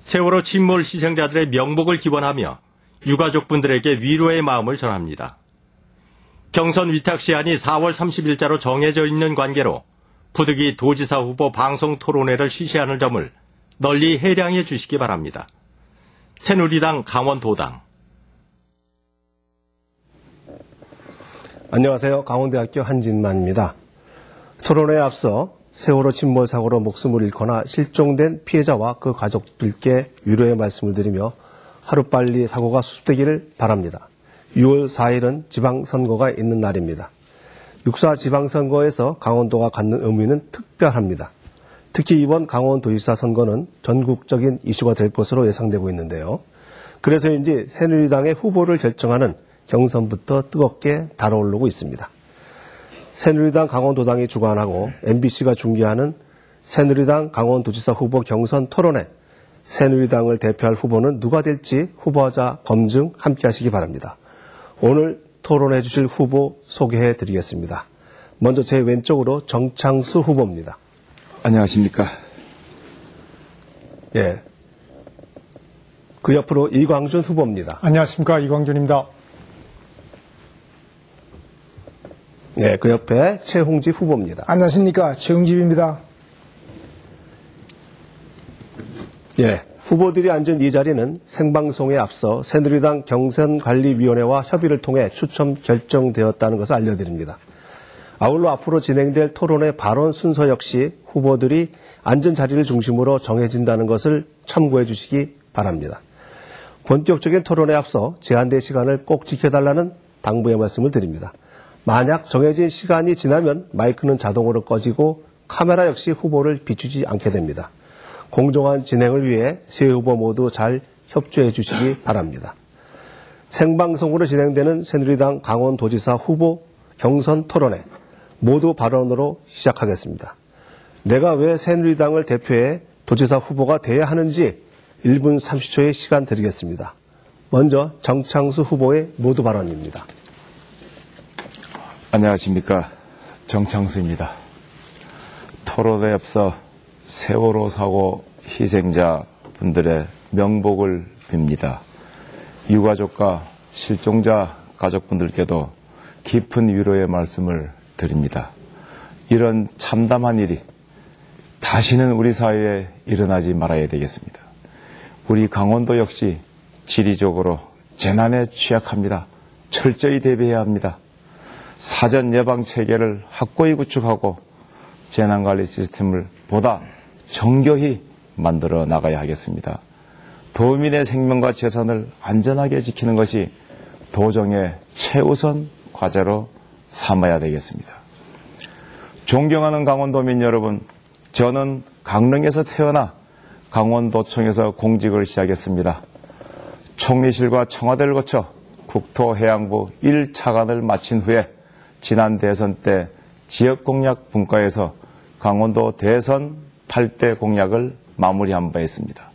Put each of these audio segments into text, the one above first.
세월호 침몰 희생자들의 명복을 기원하며 유가족분들에게 위로의 마음을 전합니다. 경선 위탁 시한이 4월 30일자로 정해져 있는 관계로 부득이 도지사 후보 방송 토론회를 실시하는 점을 널리 해량해 주시기 바랍니다. 새누리당 강원도당. 안녕하세요. 강원대학교 한진만입니다. 토론회에 앞서 세월호 침몰 사고로 목숨을 잃거나 실종된 피해자와 그 가족들께 위로의 말씀을 드리며 하루빨리 사고가 수습되기를 바랍니다. 6월 4일은 지방선거가 있는 날입니다. 6.4 지방선거에서 강원도가 갖는 의미는 특별합니다. 특히 이번 강원도지사 선거는 전국적인 이슈가 될 것으로 예상되고 있는데요. 그래서인지 새누리당의 후보를 결정하는 경선부터 뜨겁게 달아오르고 있습니다. 새누리당 강원도당이 주관하고 MBC가 중계하는 새누리당 강원도지사 후보 경선 토론회, 새누리당을 대표할 후보는 누가 될지 후보자 검증 함께 하시기 바랍니다. 오늘 토론해 주실 후보 소개해 드리겠습니다. 먼저 제 왼쪽으로 정창수 후보입니다. 안녕하십니까. 예. 그 옆으로 이광준 후보입니다. 안녕하십니까. 이광준입니다. 네, 그 옆에 최홍집 후보입니다. 안녕하십니까. 최홍집입니다. 예, 후보들이 앉은 이 자리는 생방송에 앞서 새누리당 경선관리위원회와 협의를 통해 추첨 결정되었다는 것을 알려드립니다. 아울러 앞으로 진행될 토론의 발언 순서 역시 후보들이 앉은 자리를 중심으로 정해진다는 것을 참고해 주시기 바랍니다. 본격적인 토론에 앞서 제한된 시간을 꼭 지켜달라는 당부의 말씀을 드립니다. 만약 정해진 시간이 지나면 마이크는 자동으로 꺼지고 카메라 역시 후보를 비추지 않게 됩니다. 공정한 진행을 위해 세 후보 모두 잘 협조해 주시기 바랍니다. 생방송으로 진행되는 새누리당 강원도지사 후보 경선 토론회 모두 발언으로 시작하겠습니다. 내가 왜 새누리당을 대표해 도지사 후보가 돼야 하는지 1분 30초의 시간 드리겠습니다. 먼저 정창수 후보의 모두 발언입니다. 안녕하십니까. 정창수입니다. 토론회에 앞서 세월호 사고 희생자 분들의 명복을 빕니다. 유가족과 실종자 가족분들께도 깊은 위로의 말씀을 드립니다. 이런 참담한 일이 다시는 우리 사회에 일어나지 말아야 되겠습니다. 우리 강원도 역시 지리적으로 재난에 취약합니다. 철저히 대비해야 합니다. 사전 예방 체계를 확고히 구축하고 재난관리 시스템을 보다 정교히 만들어 나가야 하겠습니다. 도민의 생명과 재산을 안전하게 지키는 것이 도정의 최우선 과제로 삼아야 되겠습니다. 존경하는 강원도민 여러분, 저는 강릉에서 태어나 강원도청에서 공직을 시작했습니다. 총리실과 청와대를 거쳐 국토해양부 1차관을 마친 후에 지난 대선 때 지역공약 분과에서 강원도 대선 8대 공약을 마무리한 바 있습니다.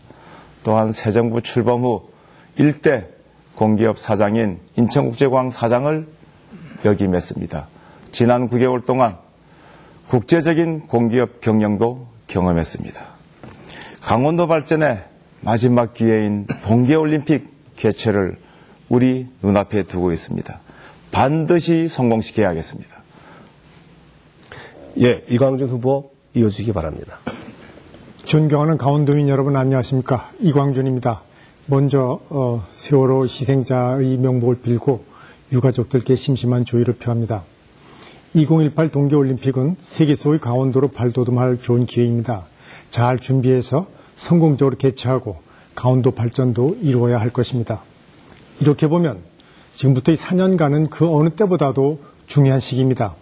또한 새 정부 출범 후 일대 공기업 사장인 인천국제공항 사장을 역임했습니다. 지난 9개월 동안 국제적인 공기업 경영도 경험했습니다. 강원도 발전의 마지막 기회인 동계올림픽 개최를 우리 눈앞에 두고 있습니다. 반드시 성공시켜야 하겠습니다. 예, 이광준 후보 이어주시기 바랍니다. 존경하는 강원도민 여러분 안녕하십니까. 이광준입니다. 먼저 세월호 희생자의 명복을 빌고 유가족들께 심심한 조의를 표합니다. 2018 동계올림픽은 세계소의 강원도로 발돋움할 좋은 기회입니다. 잘 준비해서 성공적으로 개최하고 강원도 발전도 이루어야 할 것입니다. 이렇게 보면 지금부터 이 4년간은 그 어느 때보다도 중요한 시기입니다.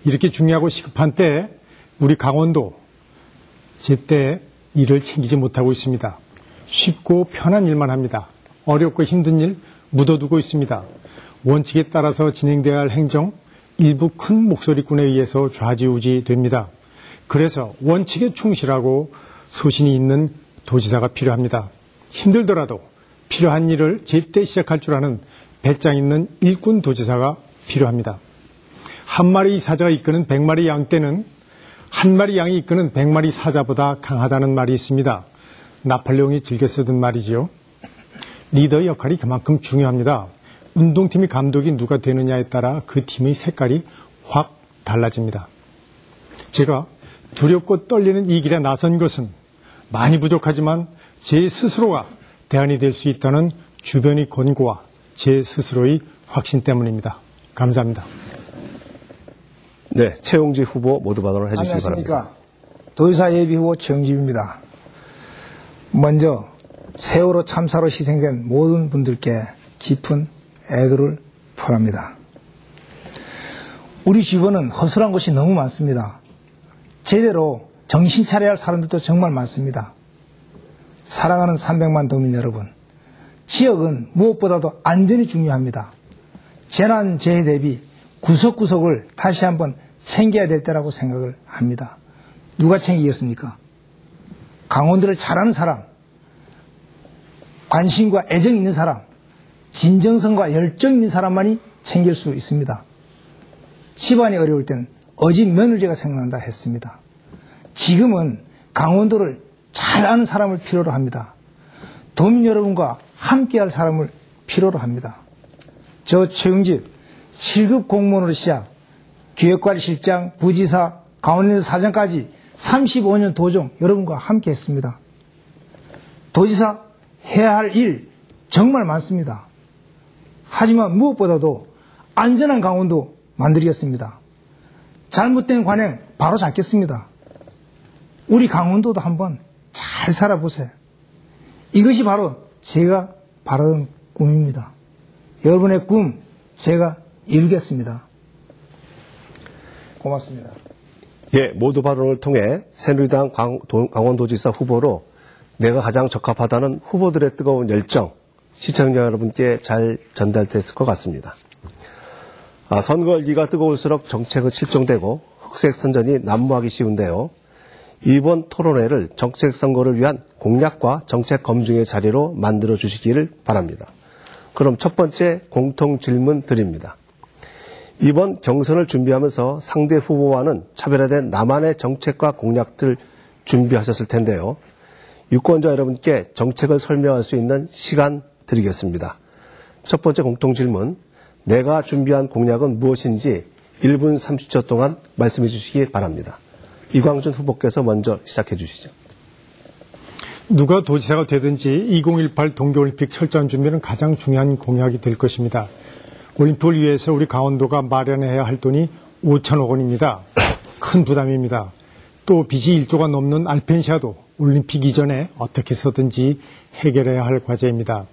이렇게 중요하고 시급한 때에 우리 강원도 제때 일을 챙기지 못하고 있습니다. 쉽고 편한 일만 합니다. 어렵고 힘든 일 묻어두고 있습니다. 원칙에 따라서 진행되어야 할 행정 일부 큰 목소리꾼에 의해서 좌지우지 됩니다. 그래서 원칙에 충실하고 소신이 있는 도지사가 필요합니다. 힘들더라도 필요한 일을 제때 시작할 줄 아는 배짱 있는 일꾼 도지사가 필요합니다. 한 마리 사자가 이끄는 100마리 양 떼는 한 마리 양이 이끄는 100마리 사자보다 강하다는 말이 있습니다. 나폴레옹이 즐겨 쓰던 말이지요. 리더의 역할이 그만큼 중요합니다. 운동팀의 감독이 누가 되느냐에 따라 그 팀의 색깔이 확 달라집니다. 제가 두렵고 떨리는 이 길에 나선 것은 많이 부족하지만 제 스스로가 대안이 될 수 있다는 주변의 권고와 제 스스로의 확신 때문입니다. 감사합니다. 네, 최용지 후보 모두 발언을 해주시기 바랍니다. 안녕하십니까. 도지사 예비 후보 최용집입니다. 먼저 세월호 참사로 희생된 모든 분들께 깊은 애도를 표합니다. 우리 주변은 허술한 곳이 너무 많습니다. 제대로 정신 차려야 할 사람들도 정말 많습니다. 사랑하는 300만 도민 여러분, 지역은 무엇보다도 안전이 중요합니다. 재난재해 대비 구석구석을 다시 한번 챙겨야 될 때라고 생각을 합니다. 누가 챙기겠습니까? 강원도를 잘하는 사람, 관심과 애정 있는 사람, 진정성과 열정 있는 사람만이 챙길 수 있습니다. 집안이 어려울 땐 어집 며느리가 생각난다 했습니다. 지금은 강원도를 잘 아는 사람을 필요로 합니다. 도민 여러분과 함께할 사람을 필요로 합니다. 저 최용집 7급 공무원으로 시작, 기획관리실장, 부지사, 강원도 사장까지 35년 도정 여러분과 함께 했습니다. 도지사 해야 할 일 정말 많습니다. 하지만 무엇보다도 안전한 강원도 만들겠습니다. 잘못된 관행 바로 잡겠습니다. 우리 강원도도 한번 잘 살아보세요. 이것이 바로 제가 바라던 꿈입니다. 여러분의 꿈 제가 이루겠습니다. 고맙습니다. 예, 모두 발언을 통해 새누리당 강원도지사 후보로 내가 가장 적합하다는 후보들의 뜨거운 열정, 시청자 여러분께 잘 전달됐을 것 같습니다. 선거 열기가 뜨거울수록 정책은 실종되고 흑색 선전이 난무하기 쉬운데요. 이번 토론회를 정책 선거를 위한 공약과 정책 검증의 자리로 만들어 주시기를 바랍니다. 그럼 첫 번째 공통 질문 드립니다. 이번 경선을 준비하면서 상대 후보와는 차별화된 나만의 정책과 공약들 준비하셨을 텐데요. 유권자 여러분께 정책을 설명할 수 있는 시간 드리겠습니다. 첫 번째 공통 질문, 내가 준비한 공약은 무엇인지 1분 30초 동안 말씀해 주시기 바랍니다. 이광준 후보께서 먼저 시작해 주시죠. 누가 도지사가 되든지 2018 동계올림픽 철저한 준비는 가장 중요한 공약이 될 것입니다. 올림픽을 위해서 우리 강원도가 마련해야 할 돈이 5천억 원입니다. 큰 부담입니다. 또 빚이 1조가 넘는 알펜시아도 올림픽 이전에 어떻게 해서든지 해결해야 할 과제입니다.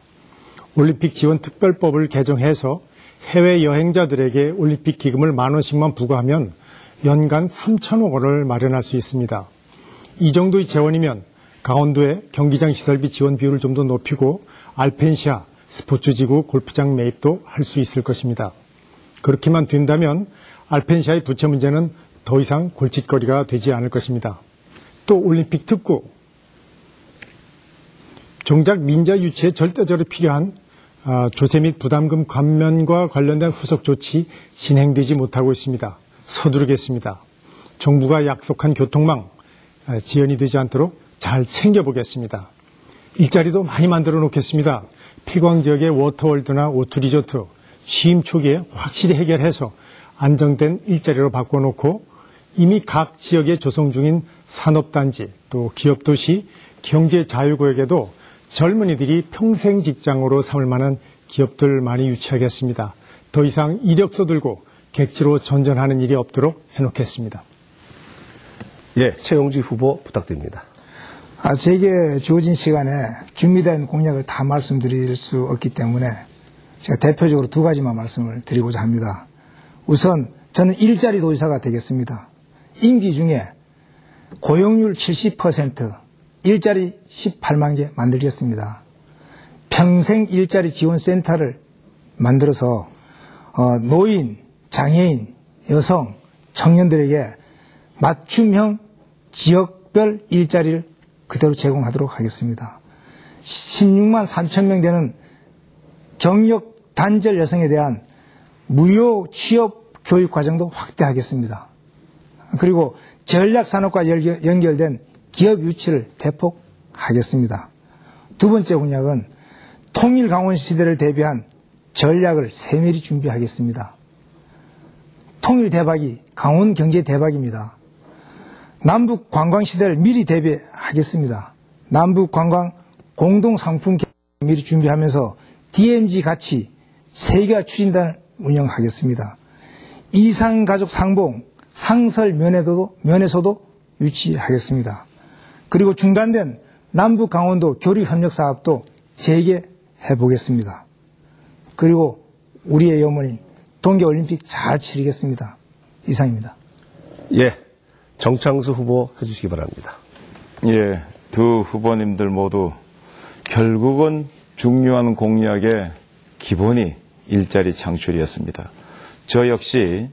올림픽 지원 특별법을 개정해서 해외 여행자들에게 올림픽 기금을 10,000원씩만 부과하면 연간 3천억 원을 마련할 수 있습니다. 이 정도의 재원이면 강원도의 경기장 시설비 지원 비율을 좀 더 높이고 알펜시아, 스포츠지구, 골프장 매입도 할 수 있을 것입니다. 그렇게만 된다면 알펜시아의 부채 문제는 더 이상 골칫거리가 되지 않을 것입니다. 또 올림픽 특구, 정작 민자 유치에 절대적으로 필요한 조세 및 부담금 감면과 관련된 후속 조치 진행되지 못하고 있습니다. 서두르겠습니다. 정부가 약속한 교통망 지연이 되지 않도록 잘 챙겨보겠습니다. 일자리도 많이 만들어 놓겠습니다. 폐광 지역의 워터월드나 오투리조트 취임 초기에 확실히 해결해서 안정된 일자리로 바꿔놓고 이미 각 지역에 조성 중인 산업단지 또 기업도시 경제자유구역에도 젊은이들이 평생 직장으로 삼을 만한 기업들 많이 유치하겠습니다. 더 이상 이력서 들고 객지로 전전하는 일이 없도록 해놓겠습니다. 예, 최용지 후보 부탁드립니다. 제게 주어진 시간에 준비된 공약을 다 말씀드릴 수 없기 때문에 제가 대표적으로 두 가지만 말씀을 드리고자 합니다. 우선 저는 일자리 도지사가 되겠습니다. 임기 중에 고용률 70%, 일자리 18만 개 만들겠습니다. 평생 일자리 지원센터를 만들어서 노인, 장애인, 여성, 청년들에게 맞춤형 지역별 일자리를 그대로 제공하도록 하겠습니다. 16만 3천 명 되는 경력 단절 여성에 대한 무료 취업 교육 과정도 확대하겠습니다. 그리고 전략 산업과 연결된 기업 유치를 대폭 하겠습니다. 두 번째 공약은 통일 강원 시대를 대비한 전략을 세밀히 준비하겠습니다. 통일 대박이 강원 경제 대박입니다. 남북 관광 시대를 미리 대비하겠습니다. 남북 관광 공동 상품 미리 준비하면서 DMZ 같이 세계화 추진단을 운영하겠습니다. 이산가족 상봉 상설 면에서도 유치하겠습니다. 그리고 중단된 남북 강원도 교류 협력 사업도 재개해 보겠습니다. 그리고 우리의 염원인 동계올림픽 잘 치르겠습니다. 이상입니다. 예, 정창수 후보 해주시기 바랍니다. 예, 두 후보님들 모두 결국은 중요한 공약의 기본이 일자리 창출이었습니다. 저 역시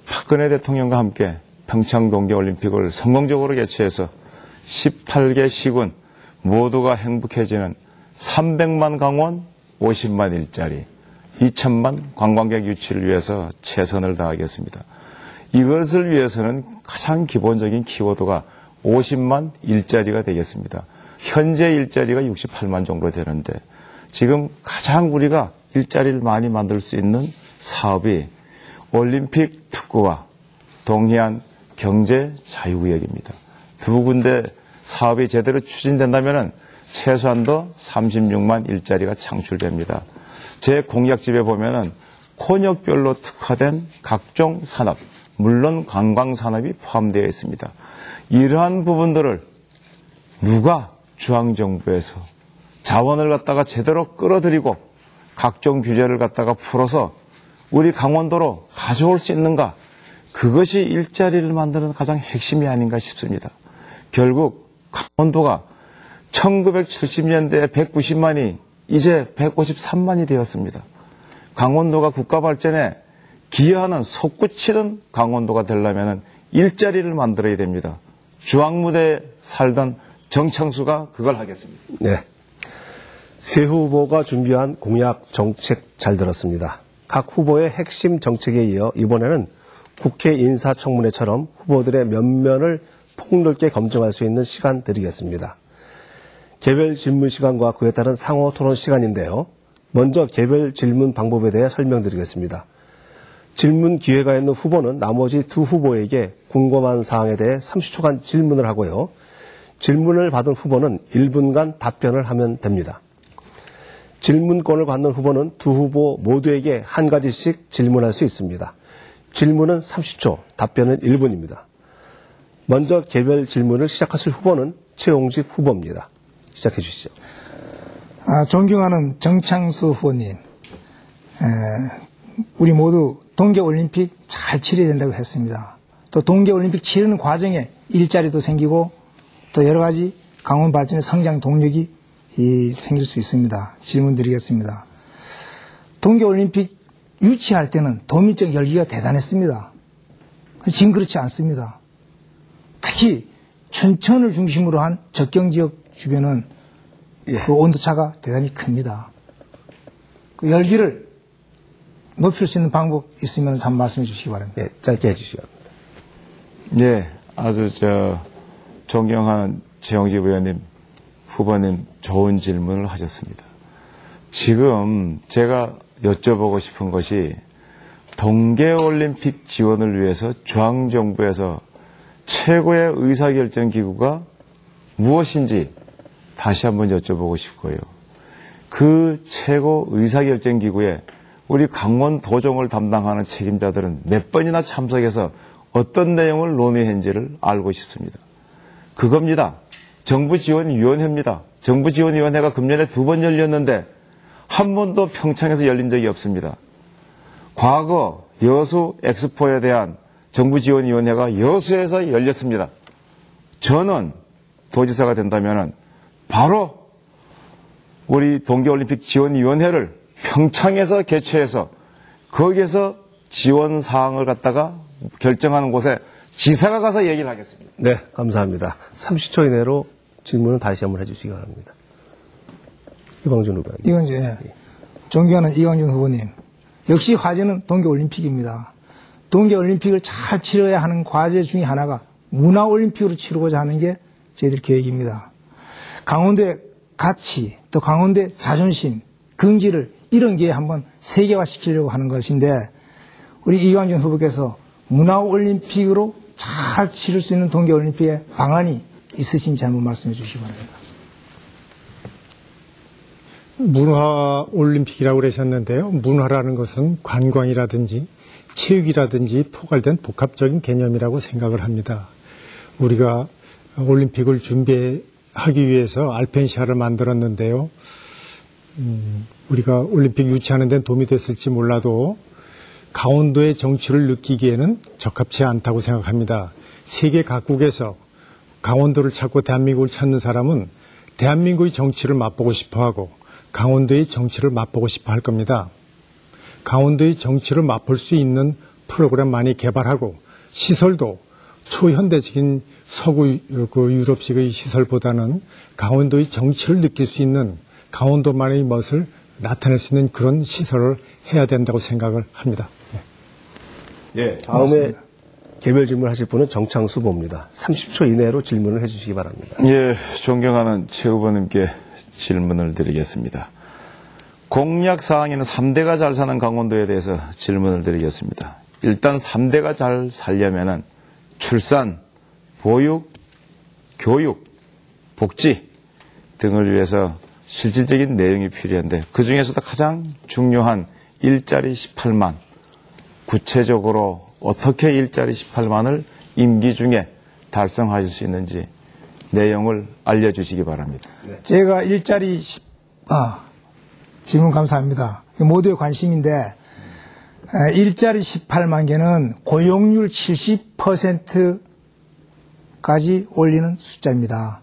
박근혜 대통령과 함께 평창 동계올림픽을 성공적으로 개최해서 18개 시군 모두가 행복해지는 300만 강원, 50만 일자리, 2천만 관광객 유치를 위해서 최선을 다하겠습니다. 이것을 위해서는 가장 기본적인 키워드가 50만 일자리가 되겠습니다. 현재 일자리가 68만 정도 되는데 지금 가장 우리가 일자리를 많이 만들 수 있는 사업이 올림픽 특구와 동해안 경제 자유구역입니다. 두 군데 사업이 제대로 추진된다면 최소한도 36만 일자리가 창출됩니다. 제 공약집에 보면은 권역별로 특화된 각종 산업, 물론 관광산업이 포함되어 있습니다. 이러한 부분들을 누가 중앙정부에서 자원을 갖다가 제대로 끌어들이고 각종 규제를 갖다가 풀어서 우리 강원도로 가져올 수 있는가? 그것이 일자리를 만드는 가장 핵심이 아닌가 싶습니다. 결국 강원도가 1970년대에 190만이 이제 153만이 되었습니다. 강원도가 국가 발전에 기여하는 솟구치는 강원도가 되려면 일자리를 만들어야 됩니다. 중앙무대에 살던 정창수가 그걸 하겠습니다. 네. 세 후보가 준비한 공약 정책 잘 들었습니다. 각 후보의 핵심 정책에 이어 이번에는 국회 인사청문회처럼 후보들의 면면을 폭넓게 검증할 수 있는 시간 드리겠습니다. 개별 질문 시간과 그에 따른 상호 토론 시간인데요. 먼저 개별 질문 방법에 대해 설명드리겠습니다. 질문 기회가 있는 후보는 나머지 두 후보에게 궁금한 사항에 대해 30초간 질문을 하고요. 질문을 받은 후보는 1분간 답변을 하면 됩니다. 질문권을 갖는 후보는 두 후보 모두에게 한 가지씩 질문할 수 있습니다. 질문은 30초, 답변은 1분입니다. 먼저 개별 질문을 시작하실 후보는 최용집 후보입니다. 시작해 주시죠. 존경하는 정창수 후보님, 우리 모두 동계올림픽 잘 치러야 된다고 했습니다. 또 동계올림픽 치르는 과정에 일자리도 생기고 또 여러 가지 강원 발전의 성장 동력이 생길 수 있습니다. 질문 드리겠습니다. 동계올림픽 유치할 때는 도민적 열기가 대단했습니다. 지금 그렇지 않습니다. 특히 춘천을 중심으로 한 접경지역 주변은 그 온도차가 대단히 큽니다. 그 열기를 높일 수 있는 방법 있으면 한번 말씀해 주시기 바랍니다. 네, 짧게 해주시기 바랍니다. 네, 아주 존경하는 최영집 의원님, 후보님 좋은 질문을 하셨습니다. 지금 제가 여쭤보고 싶은 것이 동계올림픽 지원을 위해서 중앙정부에서 최고의 의사결정기구가 무엇인지 다시 한번 여쭤보고 싶고요. 그 최고 의사결정기구에 우리 강원도정을 담당하는 책임자들은 몇 번이나 참석해서 어떤 내용을 논의했는지를 알고 싶습니다. 그겁니다. 정부지원위원회입니다. 정부지원위원회가 금년에 2번 열렸는데 한 번도 평창에서 열린 적이 없습니다. 과거 여수 엑스포에 대한 정부지원위원회가 여수에서 열렸습니다. 저는 도지사가 된다면 바로 우리 동계올림픽 지원위원회를 평창에서 개최해서 거기에서 지원 사항을 갖다가 결정하는 곳에 지사가 가서 얘기를 하겠습니다. 네, 감사합니다. 30초 이내로 질문을 다시 한번 해주시기 바랍니다. 이광준 후보. 존경하는 이광준 후보님, 역시 과제는 동계올림픽입니다. 동계올림픽을 잘 치러야 하는 과제 중에 하나가 문화올림픽으로 치르고자 하는 게 저희들 계획입니다. 강원도의 가치, 또 강원도의 자존심, 긍지를 이런 게 한번 세계화시키려고 하는 것인데 우리 이광준 후보께서 문화올림픽으로 잘 치를 수 있는 동계올림픽의 방안이 있으신지 한번 말씀해 주시기 바랍니다. 문화올림픽이라고 그러셨는데요. 문화라는 것은 관광이라든지 체육이라든지 포괄된 복합적인 개념이라고 생각을 합니다. 우리가 올림픽을 준비하기 위해서 알펜시아를 만들었는데요. 우리가 올림픽 유치하는 데는 도움이 됐을지 몰라도 강원도의 정치를 느끼기에는 적합치 않다고 생각합니다. 세계 각국에서 강원도를 찾고 대한민국을 찾는 사람은 대한민국의 정치를 맛보고 싶어하고 강원도의 정치를 맛보고 싶어 할 겁니다. 강원도의 정치를 맛볼 수 있는 프로그램 많이 개발하고 시설도 초현대적인 서구 유럽식의 시설보다는 강원도의 정치를 느낄 수 있는 강원도만의 멋을 나타낼 수 있는 그런 시설을 해야 된다고 생각을 합니다. 예, 다음에 개별 질문하실 분은 정창수 후보입니다. 30초 이내로 질문을 해주시기 바랍니다. 예, 존경하는 최 후보님께 질문을 드리겠습니다. 공약 사항에는 3대가 잘 사는 강원도에 대해서 질문을 드리겠습니다. 일단 3대가 잘 살려면은 출산, 보육, 교육, 복지 등을 위해서 실질적인 내용이 필요한데 그중에서도 가장 중요한 일자리 18만, 구체적으로 어떻게 일자리 18만을 임기 중에 달성하실 수 있는지 내용을 알려주시기 바랍니다. 제가 질문 감사합니다. 모두의 관심인데 일자리 18만 개는 고용률 70%까지 올리는 숫자입니다.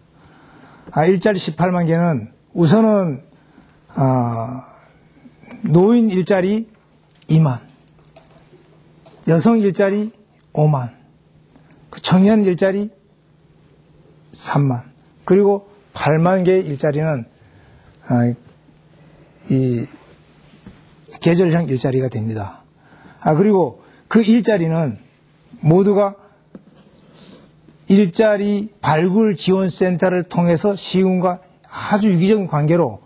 일자리 18만 개는 우선은 노인 일자리 2만, 여성 일자리 5만, 청년 일자리 3만, 그리고 8만 개의 일자리는 이 계절형 일자리가 됩니다. 그리고 그 일자리는 모두가 일자리 발굴 지원센터를 통해서 시군과 아주 유기적인 관계로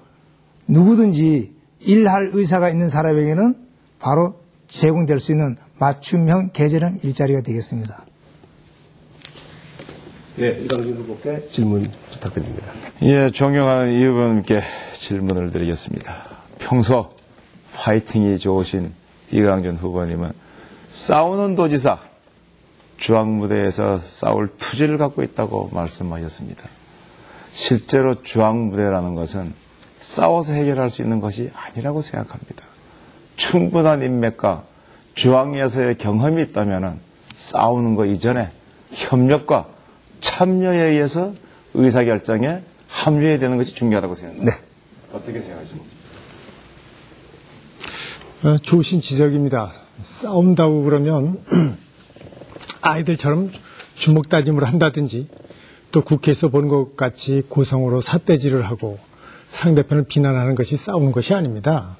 누구든지 일할 의사가 있는 사람에게는 바로 제공될 수 있는 맞춤형 계절형 일자리가 되겠습니다. 예, 이광준 후보께 질문 부탁드립니다. 예, 존경하는 이 후보님께 질문을 드리겠습니다. 평소 파이팅이 좋으신 이광준 후보님은 싸우는 도지사, 주황무대에서 싸울 투지를 갖고 있다고 말씀하셨습니다. 실제로 주황무대라는 것은 싸워서 해결할 수 있는 것이 아니라고 생각합니다. 충분한 인맥과 주황에서의 경험이 있다면 싸우는 것 이전에 협력과 참여에 의해서 의사결정에 합류해야 되는 것이 중요하다고 생각합니다. 네. 어떻게 생각하십니까? 좋으신 지적입니다. 싸운다고 그러면 아이들처럼 주먹 다짐을 한다든지 또 국회에서 보는 것 같이 고성으로 삿대질을 하고 상대편을 비난하는 것이 싸우는 것이 아닙니다.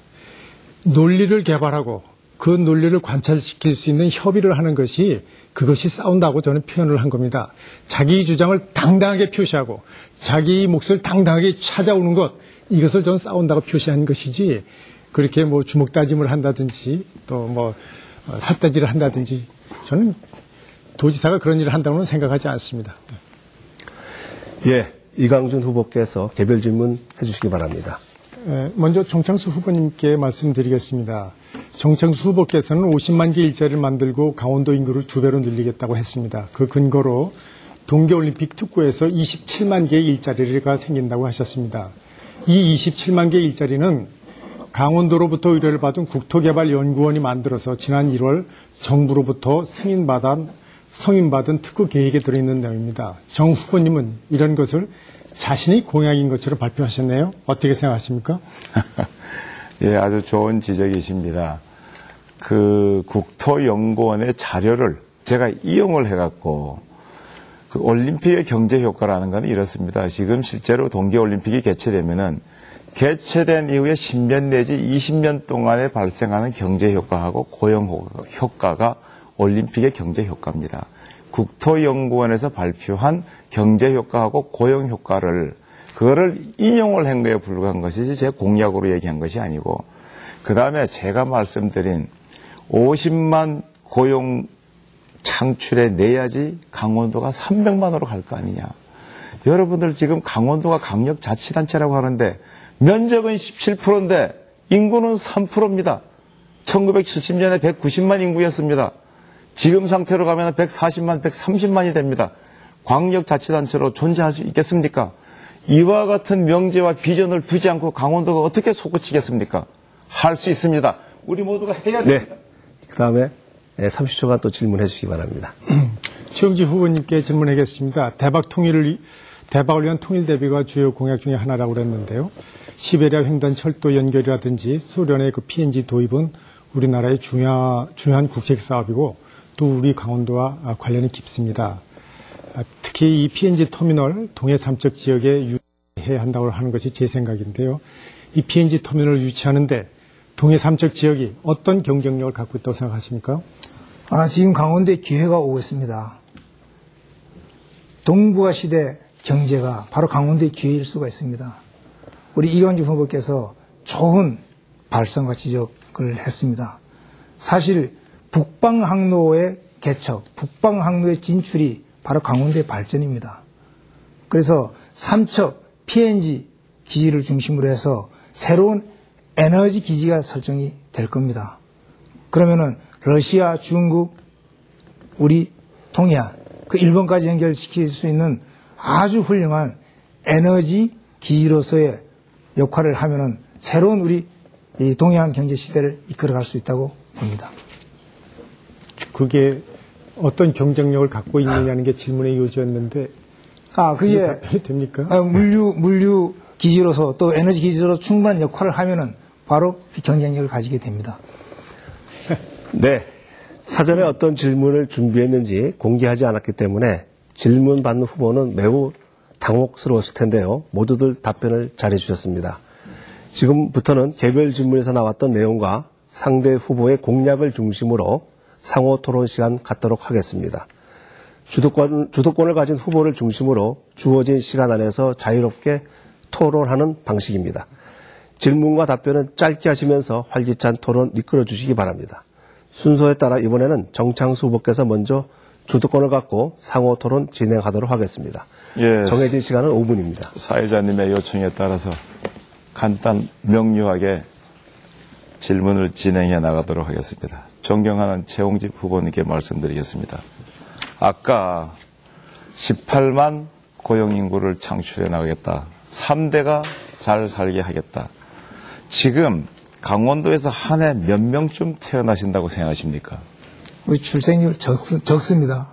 논리를 개발하고 그 논리를 관찰시킬 수 있는 협의를 하는 것이 그것이 싸운다고 저는 표현을 한 겁니다. 자기 주장을 당당하게 표시하고 자기 몫을 당당하게 찾아오는 것, 이것을 저는 싸운다고 표시한 것이지 그렇게 뭐 주먹 다짐을 한다든지 또 뭐 삿대질을 한다든지 저는 도지사가 그런 일을 한다고는 생각하지 않습니다. 예, 이광준 후보께서 개별 질문 해주시기 바랍니다. 먼저 정창수 후보님께 말씀드리겠습니다. 정창수 후보께서는 50만 개 일자리를 만들고 강원도 인구를 2배로 늘리겠다고 했습니다. 그 근거로 동계올림픽 특구에서 27만 개의 일자리가 생긴다고 하셨습니다. 이 27만 개의 일자리는 강원도로부터 의뢰를 받은 국토개발연구원이 만들어서 지난 1월 정부로부터 승인받은 특구 계획에 들어있는 내용입니다. 정 후보님은 이런 것을 자신의 공약인 것처럼 발표하셨네요. 어떻게 생각하십니까? 예, 아주 좋은 지적이십니다. 그 국토연구원의 자료를 제가 이용을 해갖고 그 올림픽의 경제 효과라는 건 이렇습니다. 지금 실제로 동계올림픽이 개최되면은 개최된 이후에 10년 내지 20년 동안에 발생하는 경제 효과하고 고용 효과가 올림픽의 경제 효과입니다. 국토연구원에서 발표한 경제 효과하고 고용 효과를 그거를 인용을 한 거에 불과한 것이지 제 공약으로 얘기한 것이 아니고, 그 다음에 제가 말씀드린 50만 고용 창출에 내야지 강원도가 300만으로 갈 거 아니냐. 여러분들 지금 강원도가 강력자치단체라고 하는데 면적은 17%인데 인구는 3%입니다. 1970년에 190만 인구였습니다. 지금 상태로 가면 140만, 130만이 됩니다. 광역자치단체로 존재할 수 있겠습니까? 이와 같은 명제와 비전을 두지 않고 강원도가 어떻게 솟구치겠습니까? 할 수 있습니다. 우리 모두가 해야 됩니다. 네. 그 다음에 30초간 또 질문해 주시기 바랍니다. 최영지 후보님께 질문하겠습니다. 대박을 위한 통일 대비가 주요 공약 중에 하나라고 그랬는데요. 시베리아 횡단 철도 연결이라든지 소련의 그 PNG 도입은 우리나라의 중요한 국책 사업이고 또 우리 강원도와 관련이 깊습니다. 특히 이 PNG 터미널 동해 삼척 지역에 유치해야 한다고 하는 것이 제 생각인데요. 이 PNG 터미널을 유치하는데 동해 삼척 지역이 어떤 경쟁력을 갖고 있다고 생각하십니까? 지금 강원도에 기회가 오고 있습니다. 동북아 시대 경제가 바로 강원도의 기회일 수가 있습니다. 우리 이광주 후보께서 좋은 발상과 지적을 했습니다. 사실 북방항로의 개척, 북방항로의 진출이 바로 강원도의 발전입니다. 그래서 삼척 PNG 기지를 중심으로 해서 새로운 에너지 기지가 설정이 될 겁니다. 그러면은 러시아, 중국, 우리 동해안, 그 일본까지 연결시킬 수 있는 아주 훌륭한 에너지 기지로서의 역할을 하면은 새로운 우리 이 동해안 경제 시대를 이끌어갈 수 있다고 봅니다. 그게 어떤 경쟁력을 갖고 있느냐는 게 질문의 요지였는데 그게 답변이 됩니까? 물류 기지로서 또 에너지 기지로서 충분한 역할을 하면은 바로 경쟁력을 가지게 됩니다. 네. 사전에 어떤 질문을 준비했는지 공개하지 않았기 때문에 질문 받는 후보는 매우 당혹스러웠을 텐데요. 모두들 답변을 잘해 주셨습니다. 지금부터는 개별 질문에서 나왔던 내용과 상대 후보의 공약을 중심으로 상호 토론 시간 갖도록 하겠습니다. 주도권을 가진 후보를 중심으로 주어진 시간 안에서 자유롭게 토론하는 방식입니다. 질문과 답변은 짧게 하시면서 활기찬 토론 이끌어 주시기 바랍니다. 순서에 따라 이번에는 정창수 후보께서 먼저 주도권을 갖고 상호 토론 진행하도록 하겠습니다. 예, 정해진 시간은 5분입니다. 사회자님의 요청에 따라서 간단 명료하게 질문을 진행해 나가도록 하겠습니다. 존경하는 최홍집 후보님께 말씀드리겠습니다. 아까 18만 고용인구를 창출해 나가겠다. 3대가 잘 살게 하겠다. 지금 강원도에서 한 해 몇 명쯤 태어나신다고 생각하십니까? 우리 출생률 적습니다.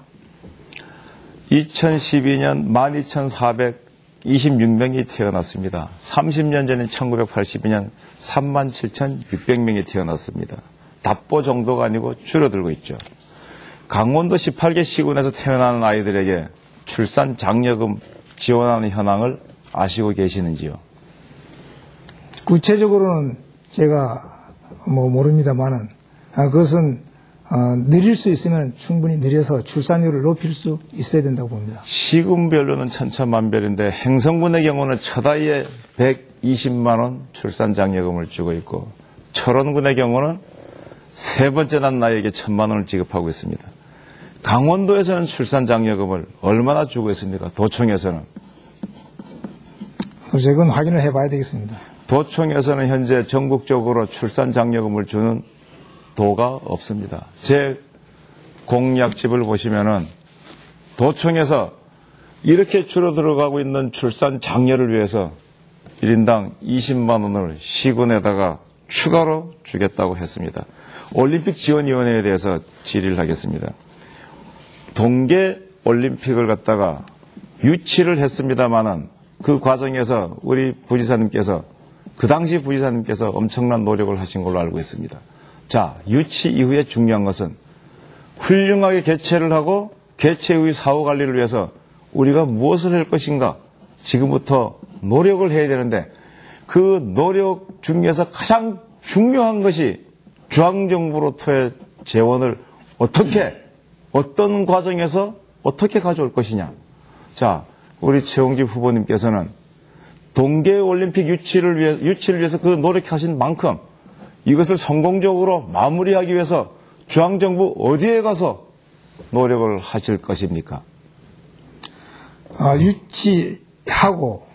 2012년 12,426명이 태어났습니다. 30년 전인 1982년 37,600명이 태어났습니다. 답보 정도가 아니고 줄어들고 있죠. 강원도 18개 시군에서 태어나는 아이들에게 출산 장려금 지원하는 현황을 아시고 계시는지요? 구체적으로는 제가 모릅니다만은 그것은 느릴 수 있으면 충분히 느려서 출산율을 높일 수 있어야 된다고 봅니다. 시군별로는 천차만별인데 행성군의 경우는 첫 아이에 120만 원 출산 장려금을 주고 있고 철원군의 경우는 세 번째 난 나이에게 1,000만 원을 지급하고 있습니다. 강원도에서는 출산 장려금을 얼마나 주고 있습니까? 도청에서는? 그건 확인을 해봐야 되겠습니다. 도청에서는 현재 전국적으로 출산 장려금을 주는 도가 없습니다. 제 공약집을 보시면은 도청에서 이렇게 줄어들어가고 있는 출산 장려를 위해서 1인당 20만 원을 시군에다가 추가로 주겠다고 했습니다. 올림픽 지원위원회에 대해서 질의를 하겠습니다. 동계 올림픽을 갖다가 유치를 했습니다마는 그 과정에서 우리 부지사님께서 그 당시 부지사님께서 엄청난 노력을 하신 걸로 알고 있습니다. 자, 유치 이후에 중요한 것은 훌륭하게 개최를 하고 개최 후의 사후 관리를 위해서 우리가 무엇을 할 것인가 지금부터 노력을 해야 되는데 그 노력 중에서 가장 중요한 것이 중앙정부로부터의 재원을 어떤 과정에서 어떻게 가져올 것이냐. 자, 우리 최홍집 후보님께서는 동계올림픽 유치를 위해서 그 노력하신 만큼 이것을 성공적으로 마무리하기 위해서 중앙정부 어디에 가서 노력을 하실 것입니까? 유치하고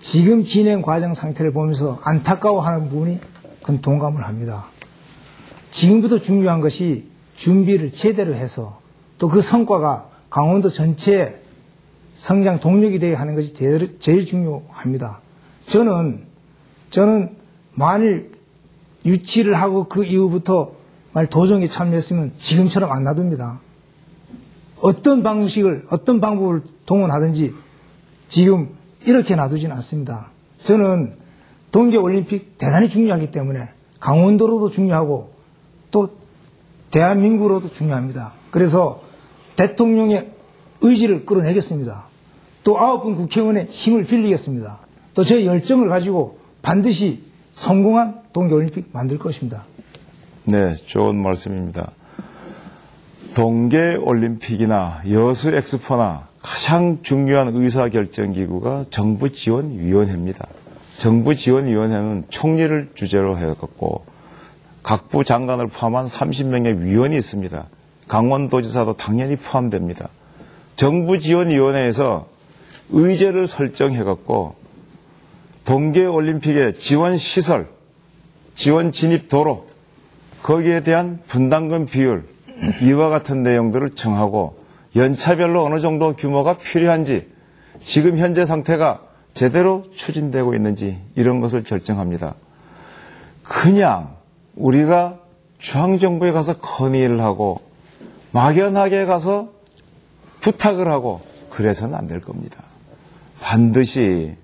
지금 진행 과정 상태를 보면서 안타까워하는 부분이 그건 동감을 합니다. 지금부터 중요한 것이 준비를 제대로 해서 또 그 성과가 강원도 전체의 성장 동력이 되게 하는 것이 제일 중요합니다. 저는 만일 유치를 하고 그 이후부터 만일 도정에 참여했으면 지금처럼 안 놔둡니다. 어떤 방법을 동원하든지 지금 이렇게 놔두지는 않습니다. 저는 동계올림픽 대단히 중요하기 때문에 강원도로도 중요하고 또 대한민국으로도 중요합니다. 그래서 대통령의 의지를 끌어내겠습니다. 또 9분 국회의원의 힘을 빌리겠습니다. 또 제 열정을 가지고 반드시 성공한 동계올림픽 만들 것입니다. 네, 좋은 말씀입니다. 동계올림픽이나 여수엑스포나 가장 중요한 의사결정기구가 정부지원위원회입니다. 정부지원위원회는 총리를 주재로 해갖고 각부 장관을 포함한 30명의 위원이 있습니다. 강원도지사도 당연히 포함됩니다. 정부지원위원회에서 의제를 설정해갖고 동계올림픽의 지원시설, 지원 진입 도로, 거기에 대한 분담금 비율, 이와 같은 내용들을 정하고 연차별로 어느 정도 규모가 필요한지 지금 현재 상태가 제대로 추진되고 있는지 이런 것을 결정합니다. 그냥 우리가 중앙정부에 가서 건의를 하고 막연하게 가서 부탁을 하고 그래서는 안 될 겁니다. 반드시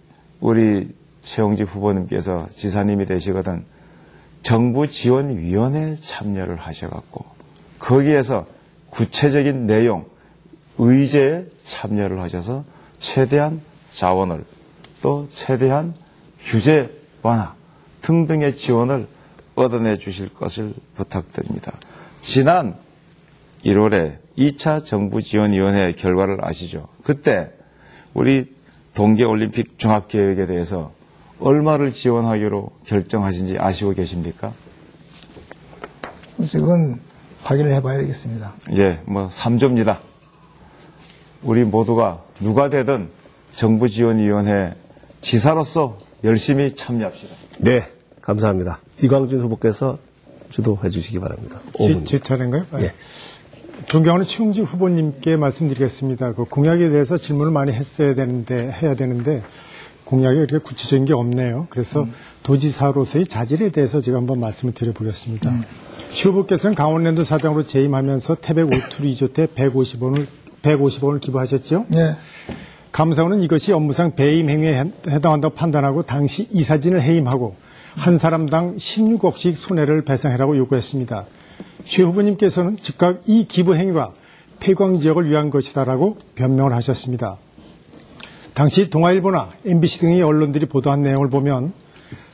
우리 최영직 후보님께서 지사님이 되시거든 정부지원위원회에 참여를 하셔갖고 거기에서 구체적인 내용, 의제에 참여를 하셔서 최대한 자원을 또 최대한 규제 완화 등등의 지원을 얻어내 주실 것을 부탁드립니다. 지난 1월에 2차 정부지원위원회 결과를 아시죠? 그때 우리 동계올림픽 종합계획에 대해서 얼마를 지원하기로 결정하신지 아시고 계십니까? 그건 확인을 해봐야 되겠습니다. 예, 3조입니다. 우리 모두가 누가 되든 정부지원위원회 지사로서 열심히 참여합시다. 네, 감사합니다. 이광준 후보께서 주도해 주시기 바랍니다. 제 차례인가요? 예. 존경하는 최영직 후보님께 말씀드리겠습니다. 그 공약에 대해서 질문을 많이 해야 되는데 공약에 그렇게 구체적인 게 없네요. 그래서 도지사로서의 자질에 대해서 제가 한번 말씀을 드려보겠습니다. 최 후보께서는 강원랜드 사장으로 재임하면서 태백 오투리 2조 때 150원을 기부하셨죠? 네. 감사원은 이것이 업무상 배임 행위에 해당한다고 판단하고 당시 이사진을 해임하고 한 사람당 16억씩 손해를 배상해라고 요구했습니다. 최 후보님께서는 즉각 이 기부 행위가 폐광 지역을 위한 것이다라고 변명을 하셨습니다. 당시 동아일보나 MBC 등의 언론들이 보도한 내용을 보면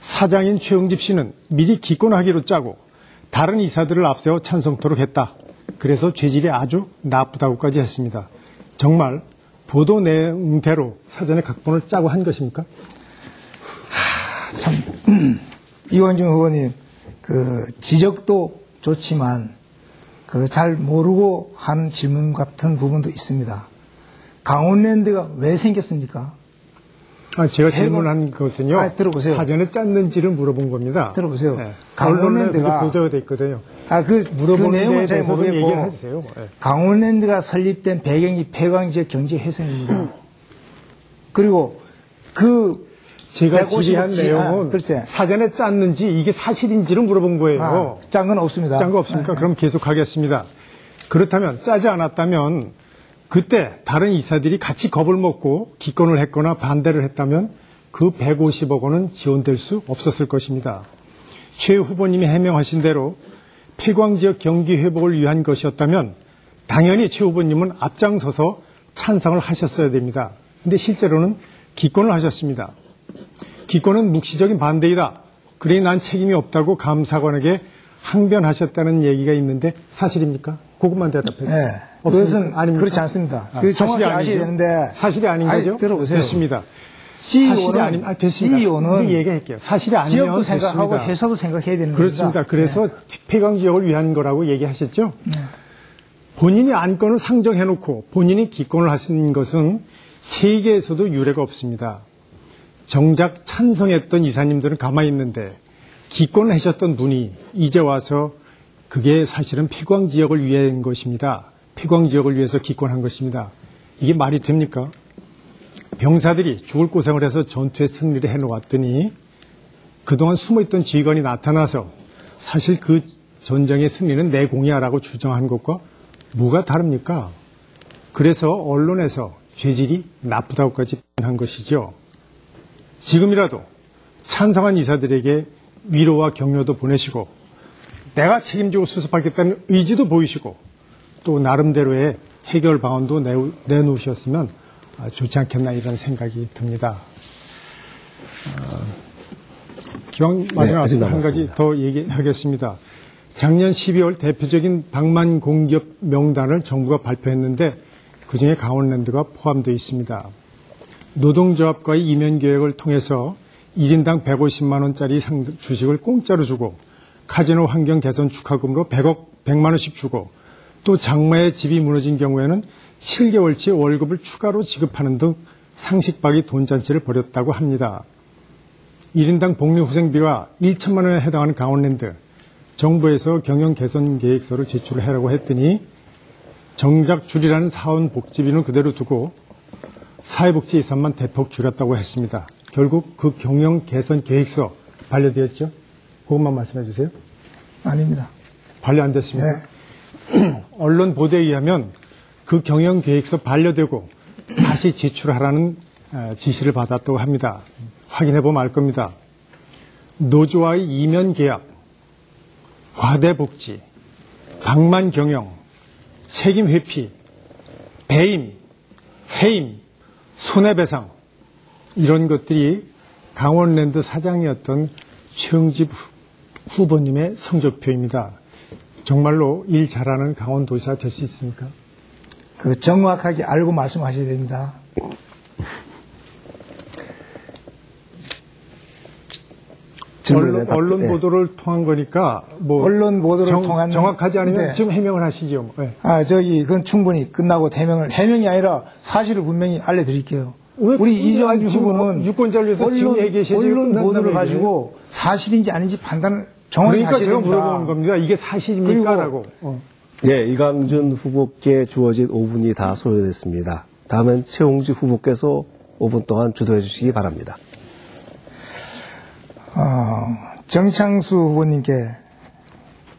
사장인 최영집 씨는 미리 기권하기로 짜고 다른 이사들을 앞세워 찬성토록 했다. 그래서 죄질이 아주 나쁘다고까지 했습니다. 정말 보도 내용대로 사전에 각본을 짜고 한 것입니까? 참 이완중 후보님 지적도 좋지만 잘 모르고 하는 질문 같은 부분도 있습니다. 강원랜드가 왜 생겼습니까? 제가 질문한 것은요. 들어보세요. 사전에 짰는지를 물어본 겁니다. 들어보세요. 네. 강원랜드가 보도가 돼 있거든요. 그 내용은 잘 모르겠고 얘기를 해주세요. 네. 강원랜드가 설립된 배경이 폐광지역 경제훼손입니다. 그리고 제가 질의한 내용은 글쎄. 사전에 짰는지 이게 사실인지를 물어본 거예요. 짠 건 없습니다. 짠 거 없습니까? 그럼 계속하겠습니다. 그렇다면 짜지 않았다면 그때 다른 이사들이 같이 겁을 먹고 기권을 했거나 반대를 했다면 그 150억 원은 지원될 수 없었을 것입니다. 최 후보님이 해명하신 대로 폐광지역 경기 회복을 위한 것이었다면 당연히 최 후보님은 앞장서서 찬성을 하셨어야 됩니다. 그런데 실제로는 기권을 하셨습니다. 기권은 묵시적인 반대이다. 그러니 난 책임이 없다고 감사관에게 항변하셨다는 얘기가 있는데 사실입니까? 그것만 대답해 주세요. 네. 그것은 아닙니까? 그렇지 않습니다. 정확히 아셔야 되는데. 사실이 아닌 거죠? 들어보세요. 됐습니다. 사실이 아니면 됐습니다. CEO는 이제 얘기할게요. 사실이 아니면 지역도 생각하고 됐습니다. 회사도 생각해야 되는 그렇습니다. 겁니다. 그래서 폐광 지역을 위한 거라고 얘기하셨죠. 본인이 안건을 상정해놓고 본인이 기권을 하신 것은 세계에서도 유례가 없습니다. 정작 찬성했던 이사님들은 가만히 있는데 기권을 하셨던 분이 이제 와서 그게 사실은 폐광 지역을 위한 것입니다. 폐광 지역을 위해서 기권한 것입니다. 이게 말이 됩니까? 병사들이 죽을 고생을 해서 전투에 승리를 해놓았더니 그동안 숨어있던 지휘관이 나타나서 사실 그 전쟁의 승리는 내 공이야라고 주장한 것과 뭐가 다릅니까? 그래서 언론에서 죄질이 나쁘다고까지 한 것이죠. 지금이라도 찬성한 이사들에게 위로와 격려도 보내시고 내가 책임지고 수습하겠다는 의지도 보이시고 또 나름대로의 해결 방안도 내놓으셨으면 좋지 않겠나 이런 생각이 듭니다. 기왕 마지막 아직 한 가지 남았습니다. 더 얘기하겠습니다. 작년 12월 대표적인 방만 공기업 명단을 정부가 발표했는데 그중에 강원랜드가 포함되어 있습니다. 노동조합과의 이면 계획을 통해서 1인당 150만 원짜리 주식을 공짜로 주고 카지노 환경 개선 축하금으로 100만 원씩 주고 또 장마에 집이 무너진 경우에는 7개월치 월급을 추가로 지급하는 등 상식박이 돈잔치를 벌였다고 합니다. 1인당 복리후생비가 1천만 원에 해당하는 강원랜드 정부에서 경영 개선 계획서를 제출을 하라고 했더니 정작 줄이라는 사원복지비는 그대로 두고 사회복지 예산만 대폭 줄였다고 했습니다. 결국 그 경영 개선 계획서 반려되었죠? 그것만 말씀해 주세요. 아닙니다. 반려 안 됐습니다. 네. 언론 보도에 의하면 그 경영 계획서 반려되고 다시 제출하라는 지시를 받았다고 합니다. 확인해 보면 알 겁니다. 노조와의 이면 계약, 과대복지, 방만 경영, 책임 회피, 배임, 해임, 손해배상 이런 것들이 강원랜드 사장이었던 최영집 후보님의 성적표입니다. 정말로 일 잘하는 강원도지사 될 수 있습니까? 그 정확하게 알고 말씀하셔야 됩니다. 언론 보도를 통한 거니까 뭐 언론 보도를 통한 정확하지 않으면 네. 지금 해명을 하시죠. 네. 그건 충분히 끝나고 해명이 아니라 사실을 분명히 알려드릴게요. 왜 우리 이재환 후보는 유권자를 위해서 지금 얘기하셔야지 언론 끝난다는 보도를 얘기예요. 가지고 사실인지 아닌지 판단을 정확히 그러니까 하셔야 제가 됩니다. 물어보는 겁니다. 이게 사실입니까? 라고. 예, 이강준 후보께 주어진 5분이 다 소요됐습니다. 다음엔 최홍지 후보께서 5분 동안 주도해 주시기 바랍니다. 정창수 후보님께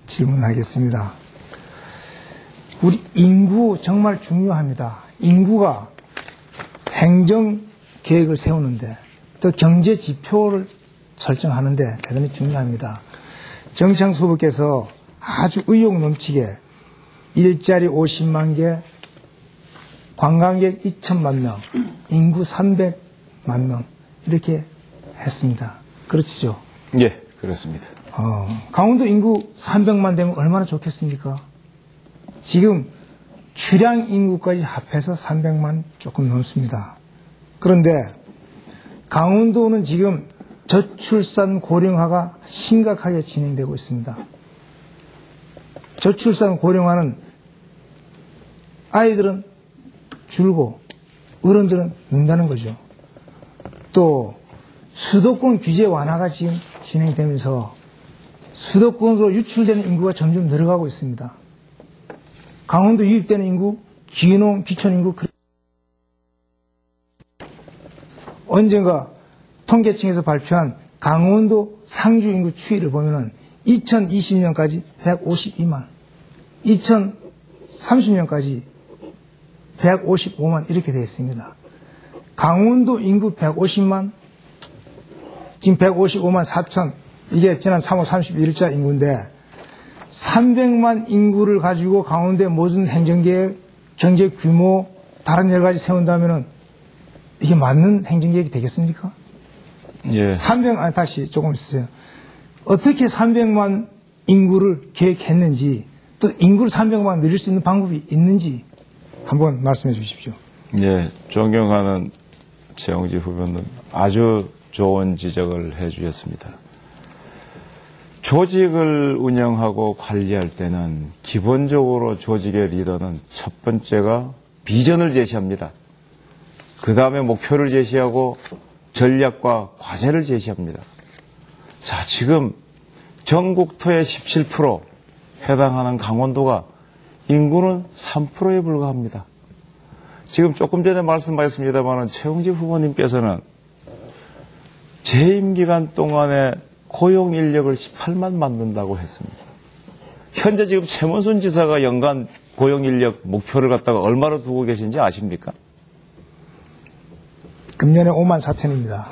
질문하겠습니다. 우리 인구 정말 중요합니다. 인구가 행정 계획을 세우는데 또 경제 지표를 설정하는데 대단히 중요합니다. 정창수 후보께서 아주 의욕 넘치게 일자리 50만 개, 관광객 2천만 명, 인구 300만 명 이렇게 했습니다. 그렇죠? 예, 그렇습니다. 강원도 인구 300만 되면 얼마나 좋겠습니까? 지금 출향 인구까지 합해서 300만 조금 넘습니다. 그런데 강원도는 지금 저출산 고령화가 심각하게 진행되고 있습니다. 저출산 고령화는 아이들은 줄고 어른들은 는다는 거죠. 또 수도권 규제 완화가 지금 진행되면서 수도권으로 유출되는 인구가 점점 늘어가고 있습니다. 강원도 유입되는 인구, 기농, 기촌 인구 언젠가 통계청에서 발표한 강원도 상주 인구 추이를 보면은 2020년까지 152만, 2030년까지 155만 이렇게 되어 있습니다. 강원도 인구 150만, 지금 155만 4천, 이게 지난 3월 31일자 인구인데 300만 인구를 가지고 강원도에 모든 행정계획, 경제 규모, 다른 여러 가지 세운다면은 이게 맞는 행정계획이 되겠습니까? 예. 다시 조금 있으세요. 어떻게 300만 인구를 계획했는지 또 인구를 300만 늘릴 수 있는 방법이 있는지 한번 말씀해 주십시오. 예, 존경하는 최영지 후보는 아주 좋은 지적을 해 주셨습니다. 조직을 운영하고 관리할 때는 기본적으로 조직의 리더는 첫 번째가 비전을 제시합니다. 그 다음에 목표를 제시하고 전략과 과제를 제시합니다. 자, 지금 전국토의 17% 해당하는 강원도가 인구는 3%에 불과합니다. 지금 조금 전에 말씀하셨습니다만 최영지 후보님께서는 재임 기간 동안에 고용 인력을 18만 만든다고 했습니다. 현재 지금 최문순 지사가 연간 고용 인력 목표를 갖다가 얼마로 두고 계신지 아십니까? 금년에 5만 4천입니다.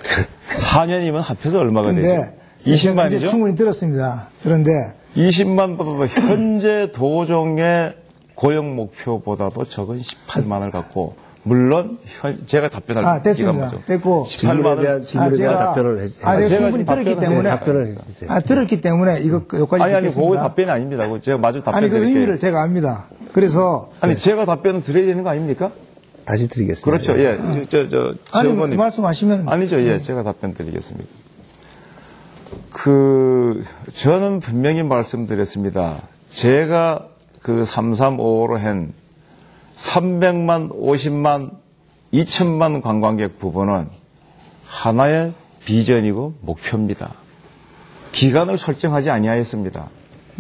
4년이면 합해서 얼마가 되죠? 그런데 20만이죠? 이제 충분히 들었습니다. 그런데 20만보다도 현재 도종의 고용 목표보다도 적은 18만을 갖고 물론 제가 답변할 됐습니다. 됐고 질문에 대한 제가 답변을 해주세요. 제가 충분히 들었기 때문에 답변을 해주세요. 들었기 때문에 여기까지 아니 듣겠습니다. 그거 답변이 아닙니다. 제가 마저 답변 아니 그 드릴게요. 의미를 제가 압니다. 그래서 제가 답변을 드려야 되는 거 아닙니까? 다시 드리겠습니다. 그렇죠. 예. 아니 의원님. 말씀하시면 아니죠. 예. 제가 답변 드리겠습니다. 저는 분명히 말씀드렸습니다. 제가 3355로 한 300만, 50만, 2천만 관광객 부분은 하나의 비전이고 목표입니다. 기간을 설정하지 아니하였습니다.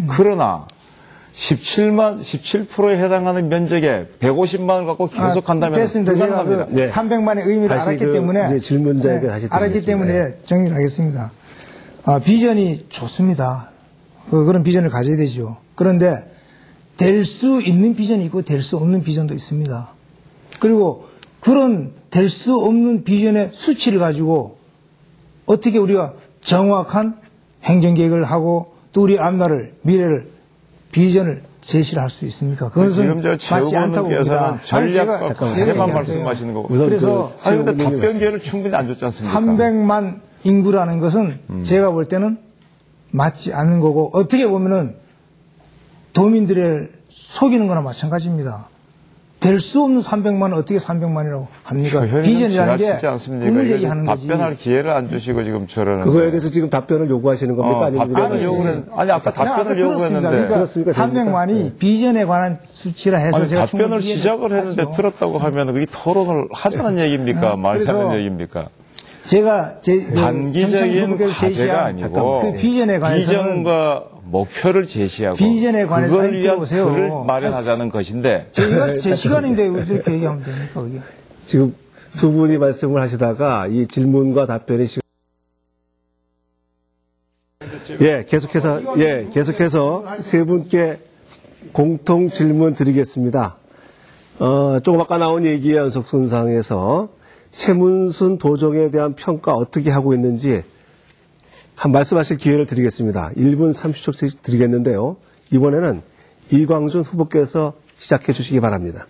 그러나 17%에 해당하는 면적에 150만을 갖고 계속 간다면 됐습니다. 제가 불가능합니다. 300만의 의미를 다시 알았기 때문에 질문자에게 다시 알았기 드리겠습니다. 때문에 정리를 하겠습니다. 비전이 좋습니다. 그런 비전을 가져야 되죠. 그런데 될 수 있는 비전이 있고 될 수 없는 비전도 있습니다. 그리고 그런 될 수 없는 비전의 수치를 가지고 어떻게 우리가 정확한 행정계획을 하고 또 우리 앞날을 미래를 비전을 제시를 할 수 있습니까? 그것은 지금 맞지 않다고 봅니다. 전략과 과제만 제가 말씀하시는 거고. 그래서 근데 답변 기회를 충분히 안 줬지 않습니까? 300만 인구라는 것은 제가 볼 때는 맞지 않는 거고 어떻게 보면은 도민들을 속이는 거나 마찬가지입니다. 될 수 없는 300만을 어떻게 300만이라고 합니까? 비전이라는 게 꿈을 얘기하는 거지. 답변할 기회를 안 주시고 지금 저러는 그거에 대해서 지금 답변을 요구하시는 겁니까? 아니면 답변을 요구는 아까 답변을 요구했는데 그러니까 들었습니까? 300만이 비전에 관한 수치라 해서 아니, 제가 답변을 충분히 시작을 했는데 하죠. 들었다고 하면 그게 토론을 하자는 얘기입니까? 말하자는 그래서 얘기입니까? 제가 단기적인 과제가 아니고 그 비전에 관해서는 비전과 목표를 제시하고 비전에 관해서 그걸 위한 들어보세요. 틀을 마련하자는 것인데 제 시간인데 왜 이렇게 얘기하면 됩니까? 그게? 지금 두 분이 말씀을 하시다가 이 질문과 답변이 계속해서 세 분께 공통 질문 드리겠습니다. 조금 아까 나온 얘기의 연속선상에서 최문순 도정에 대한 평가 어떻게 하고 있는지 한 말씀하실 기회를 드리겠습니다. 1분 30초씩 드리겠는데요. 이번에는 이광준 후보께서 시작해 주시기 바랍니다.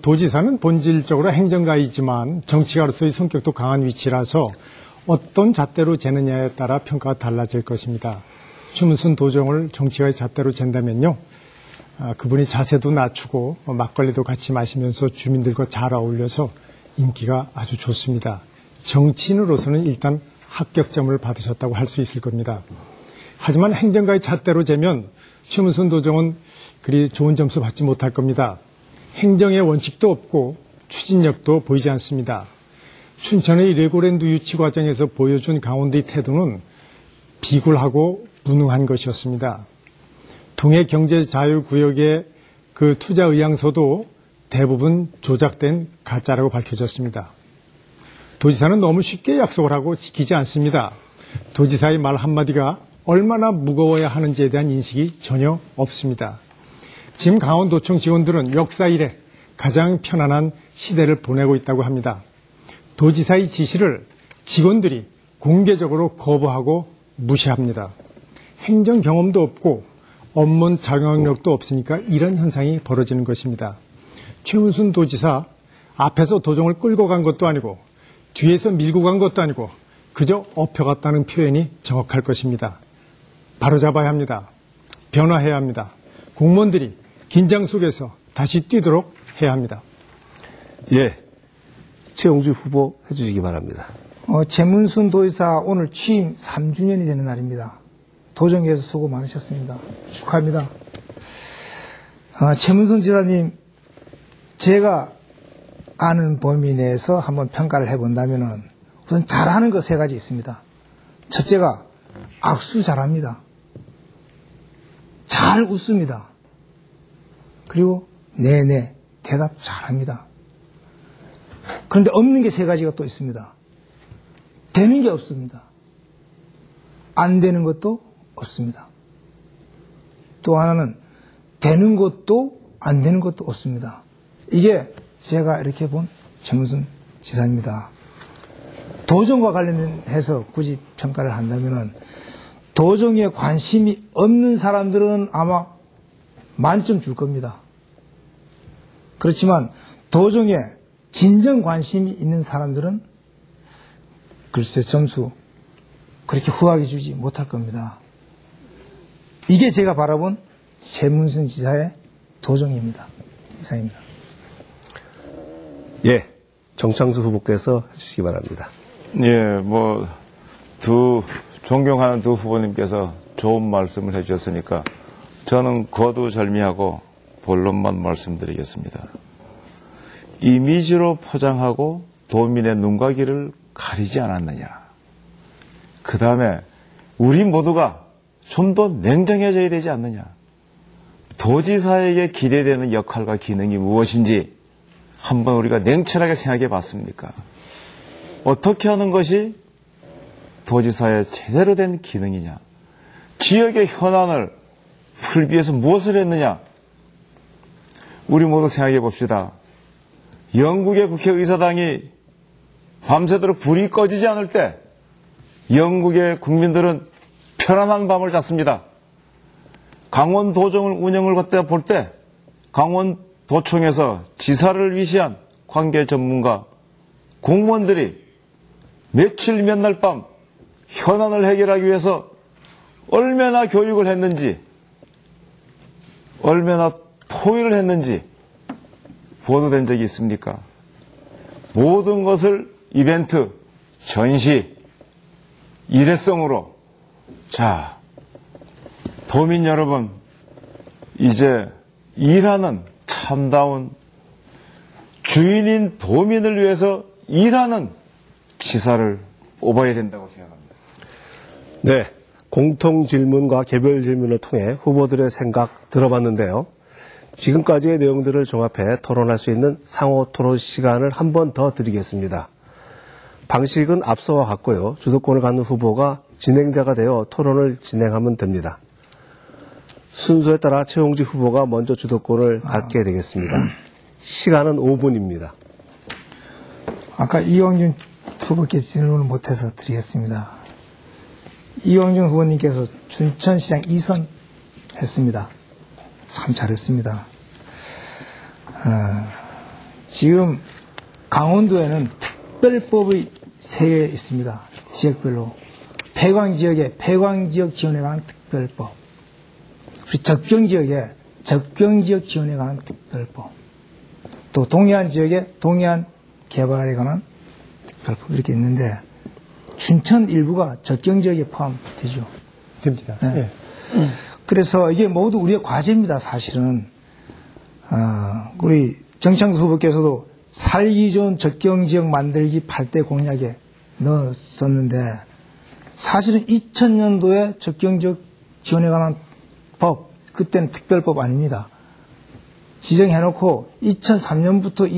도지사는 본질적으로 행정가이지만 정치가로서의 성격도 강한 위치라서 어떤 잣대로 재느냐에 따라 평가가 달라질 것입니다. 최문순 도정을 정치가의 잣대로 잰다면요. 그분이 자세도 낮추고 막걸리도 같이 마시면서 주민들과 잘 어울려서 인기가 아주 좋습니다. 정치인으로서는 일단 합격점을 받으셨다고 할 수 있을 겁니다. 하지만 행정가의 잣대로 재면 최문순 도정은 그리 좋은 점수 받지 못할 겁니다. 행정의 원칙도 없고 추진력도 보이지 않습니다. 춘천의 레고랜드 유치 과정에서 보여준 강원도의 태도는 비굴하고 무능한 것이었습니다. 동해경제자유구역의 그 투자 의향서도 대부분 조작된 가짜라고 밝혀졌습니다. 도지사는 너무 쉽게 약속을 하고 지키지 않습니다. 도지사의 말 한마디가 얼마나 무거워야 하는지에 대한 인식이 전혀 없습니다. 지금 강원도청 직원들은 역사 이래 가장 편안한 시대를 보내고 있다고 합니다. 도지사의 지시를 직원들이 공개적으로 거부하고 무시합니다. 행정 경험도 없고 업무 작용력도 없으니까 이런 현상이 벌어지는 것입니다. 최문순 도지사 앞에서 도정을 끌고 간 것도 아니고 뒤에서 밀고 간 것도 아니고 그저 업혀갔다는 표현이 정확할 것입니다. 바로잡아야 합니다. 변화해야 합니다. 공무원들이 긴장 속에서 다시 뛰도록 해야 합니다. 예. 최용주 후보 해주시기 바랍니다. 최문순 도지사 오늘 취임 3주년이 되는 날입니다. 도정에서 수고 많으셨습니다. 축하합니다. 최문순 지사님, 제가 아는 범위 내에서 한번 평가를 해본다면은 우선 잘하는 거 3가지 있습니다. 첫째가 악수 잘합니다. 잘 웃습니다. 그리고 네네 대답 잘합니다. 그런데 없는 게 3가지가 또 있습니다. 되는 게 없습니다. 안 되는 것도 없습니다. 또 하나는 되는 것도 안 되는 것도 없습니다. 이게 제가 이렇게 본 최문순 지사입니다. 도정과 관련해서 굳이 평가를 한다면 도정에 관심이 없는 사람들은 아마 만점 줄 겁니다. 그렇지만 도정에 진정 관심이 있는 사람들은 글쎄 점수 그렇게 후하게 주지 못할 겁니다. 이게 제가 바라본 최문순 지사의 도정입니다. 이상입니다. 예, 정창수 후보께서 해주시기 바랍니다. 예, 존경하는 두 후보님께서 좋은 말씀을 해주셨으니까 저는 거두절미하고 본론만 말씀드리겠습니다. 이미지로 포장하고 도민의 눈과 귀를 가리지 않았느냐. 그 다음에 우리 모두가 좀 더 냉정해져야 되지 않느냐. 도지사에게 기대되는 역할과 기능이 무엇인지 한번 우리가 냉철하게 생각해 봤습니까? 어떻게 하는 것이 도지사의 제대로 된 기능이냐? 지역의 현안을 풀기 위해서 무엇을 했느냐? 우리 모두 생각해 봅시다. 영국의 국회의사당이 밤새도록 불이 꺼지지 않을 때 영국의 국민들은 편안한 밤을 잤습니다. 강원도정을 운영을 걷다 볼 때 강원도청에서 지사를 위시한 관계 전문가, 공무원들이 며칠 몇 날 밤 현안을 해결하기 위해서 얼마나 교육을 했는지, 얼마나 토의를 했는지 보도된 적이 있습니까? 모든 것을 이벤트, 전시, 일회성으로. 자, 도민 여러분, 이제 일하는 참다운 주인인 도민을 위해서 일하는 지사를 뽑아야 된다고 생각합니다. 네, 공통 질문과 개별 질문을 통해 후보들의 생각 들어봤는데요. 지금까지의 내용들을 종합해 토론할 수 있는 상호 토론 시간을 한 번 더 드리겠습니다. 방식은 앞서와 같고요. 주도권을 갖는 후보가 진행자가 되어 토론을 진행하면 됩니다. 순서에 따라 최용주 후보가 먼저 주도권을 갖게 되겠습니다. 시간은 5분입니다. 아까 이광준 후보께 질문을 못해서 드리겠습니다. 이광준 후보님께서 춘천시장 2선 했습니다. 참 잘했습니다. 지금 강원도에는 특별법의 3개 있습니다. 지역별로. 폐광지역에 폐광지역 지원에 관한 특별법, 우리 적병지역에 적병지역 지원에 관한 특별법, 또 동해안 지역에 동해안 개발에 관한 특별법 이렇게 있는데 춘천 일부가 적경지역에 포함되죠. 됩니다. 네. 예. 그래서 이게 모두 우리의 과제입니다, 사실은. 우리 정창수 후보께서도 살기 좋은 적경지역 만들기 8대 공약에 넣었었는데 사실은 2000년도에 적경지역 지원에 관한 법, 그때는 특별법 아닙니다. 지정해놓고 2003년부터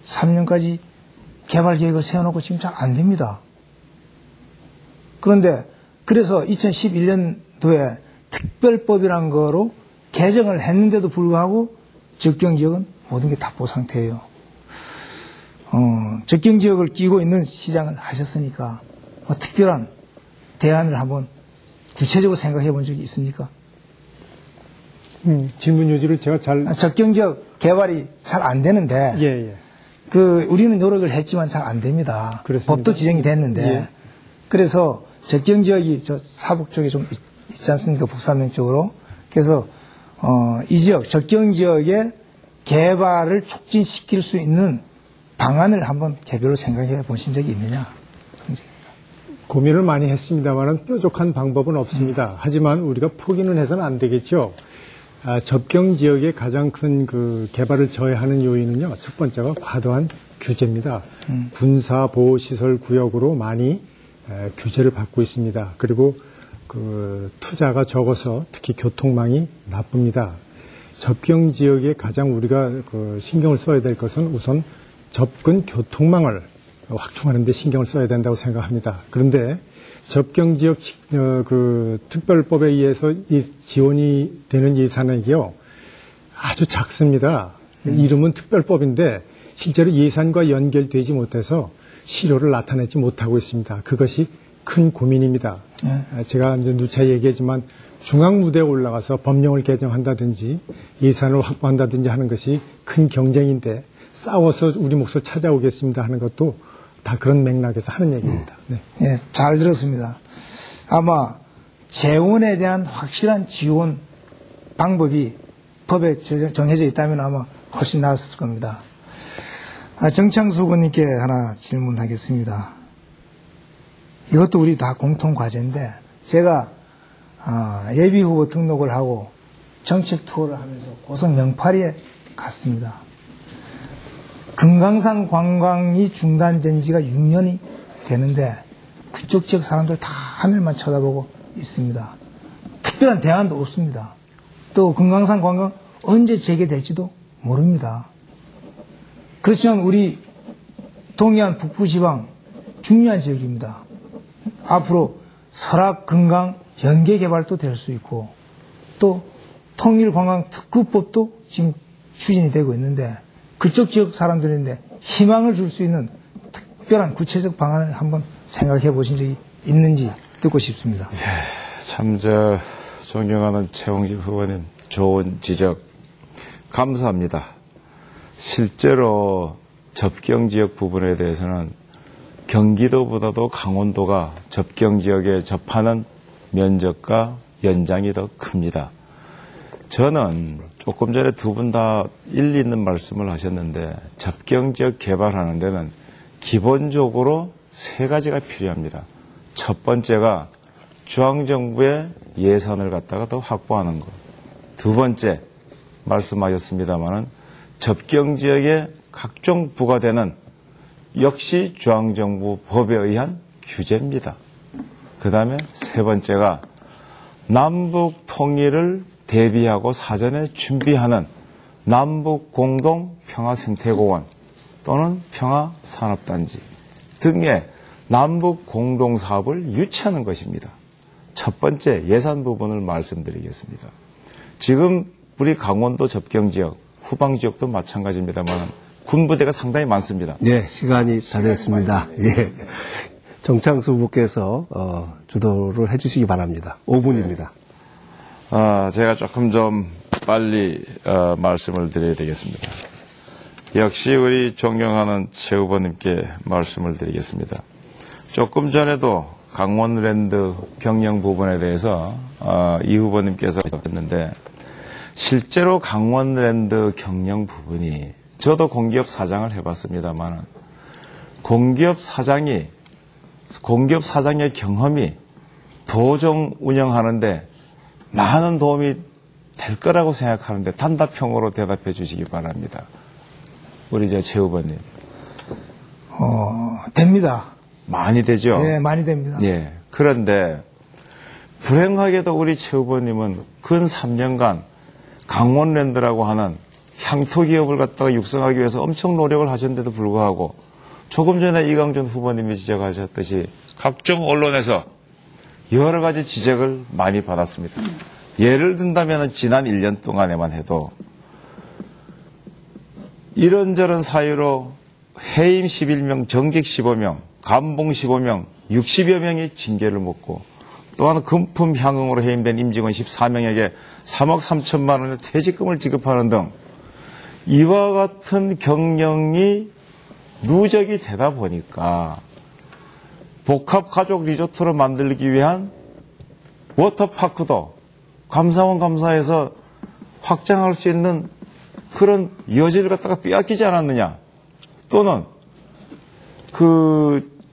2013년까지 개발 계획을 세워놓고 지금 잘 안 됩니다. 그런데 그래서 2011년도에 특별법이란 거로 개정을 했는데도 불구하고 적경지역은 모든 게 답보 상태예요. 적경지역을 끼고 있는 시장을 하셨으니까 특별한 대안을 한번 구체적으로 생각해 본 적이 있습니까? 질문 요지를 제가 잘. 적경지역 개발이 잘 안 되는데, 예. 우리는 노력을 했지만 잘 안 됩니다. 그렇습니다. 법도 지정이 됐는데, 예. 그래서 적경지역이 저 사북 쪽에 좀 있지 않습니까? 북산면 쪽으로. 그래서, 이 지역, 적경지역의 개발을 촉진시킬 수 있는 방안을 한번 개별로 생각해 보신 적이 있느냐? 고민을 많이 했습니다만 뾰족한 방법은 없습니다. 하지만 우리가 포기는 해서는 안 되겠죠. 접경 지역의 가장 큰 그 개발을 저해하는 요인은요. 첫 번째가 과도한 규제입니다. 군사보호시설 구역으로 많이 규제를 받고 있습니다. 그리고 그 투자가 적어서 특히 교통망이 나쁩니다. 접경 지역에 가장 우리가 그 신경을 써야 될 것은 우선 접근 교통망을 확충하는 데 신경을 써야 된다고 생각합니다. 그런데 접경 지역 그 특별법에 의해서 지원이 되는 예산액이요. 아주 작습니다. 이름은 특별법인데 실제로 예산과 연결되지 못해서 실효를 나타내지 못하고 있습니다. 그것이 큰 고민입니다. 제가 이제 누차 얘기했지만 중앙무대에 올라가서 법령을 개정한다든지 예산을 확보한다든지 하는 것이 큰 경쟁인데 싸워서 우리 몫을 찾아오겠습니다 하는 것도 다 그런 맥락에서 하는 얘기입니다. 네. 예, 잘 들었습니다. 아마 재원에 대한 확실한 지원 방법이 법에 정해져 있다면 아마 훨씬 나았을 겁니다. 정창수 의원님께 하나 질문하겠습니다. 이것도 우리 다 공통 과제인데 제가 예비 후보 등록을 하고 정책 투어를 하면서 고성 명파리에 갔습니다. 금강산 관광이 중단된 지가 6년이 되는데 그쪽 지역 사람들 다 하늘만 쳐다보고 있습니다. 특별한 대안도 없습니다. 또 금강산 관광 언제 재개될지도 모릅니다. 그렇지만 우리 동해안 북부지방 중요한 지역입니다. 앞으로 설악, 금강 연계 개발도 될 수 있고 또 통일관광특구법도 지금 추진이 되고 있는데 그쪽 지역 사람들인데 희망을 줄 수 있는 특별한 구체적 방안을 한번 생각해 보신 적이 있는지 듣고 싶습니다. 참 존경하는 최홍집 후보님 좋은 지적 감사합니다. 실제로 접경 지역 부분에 대해서는 경기도보다도 강원도가 접경 지역에 접하는 면적과 연장이 더 큽니다. 저는 조금 전에 두 분 다 일리 있는 말씀을 하셨는데 접경 지역 개발하는 데는 기본적으로 세 가지가 필요합니다. 첫 번째가 중앙정부의 예산을 갖다가 더 확보하는 것. 두 번째 말씀하셨습니다마는 접경 지역에 각종 부과되는 역시 중앙정부 법에 의한 규제입니다. 그 다음에 세 번째가 남북 통일을 대비하고 사전에 준비하는 남북 공동 평화생태공원 또는 평화산업단지 등의 남북 공동사업을 유치하는 것입니다. 첫 번째 예산 부분을 말씀드리겠습니다. 지금 우리 강원도 접경지역, 후방지역도 마찬가지입니다만 군부대가 상당히 많습니다. 네, 시간이 다 됐습니다. 예. 정창수 후보께서 주도를 해주시기 바랍니다. 5분입니다. 제가 조금 좀 빨리 말씀을 드려야 되겠습니다. 역시 우리 존경하는 최 후보님께 말씀을 드리겠습니다. 조금 전에도 강원랜드 경영 부분에 대해서 이 후보님께서 했는데 실제로 강원랜드 경영 부분이 저도 공기업 사장을 해봤습니다만 공기업 사장의 경험이 도정 운영하는데 많은 도움이 될 거라고 생각하는데 단답형으로 대답해 주시기 바랍니다. 우리 최 후보님. 됩니다. 많이 되죠? 네, 많이 됩니다. 예. 그런데 불행하게도 우리 최 후보님은 근 3년간 강원랜드라고 하는 향토 기업을 갖다가 육성하기 위해서 엄청 노력을 하셨는데도 불구하고 조금 전에 이강준 후보님이 지적하셨듯이 각종 언론에서 여러 가지 지적을 많이 받았습니다. 예를 든다면 지난 1년 동안에만 해도 이런저런 사유로 해임 11명, 정직 15명, 감봉 15명, 60여 명이 징계를 먹고 또한 금품 향응으로 해임된 임직원 14명에게 3억 3천만 원의 퇴직금을 지급하는 등 이와 같은 경영이 누적이 되다 보니까 복합가족 리조트로 만들기 위한 워터파크도 감사원 감사에서 확장할 수 있는 그런 여지를 갖다가 빼앗기지 않았느냐. 또는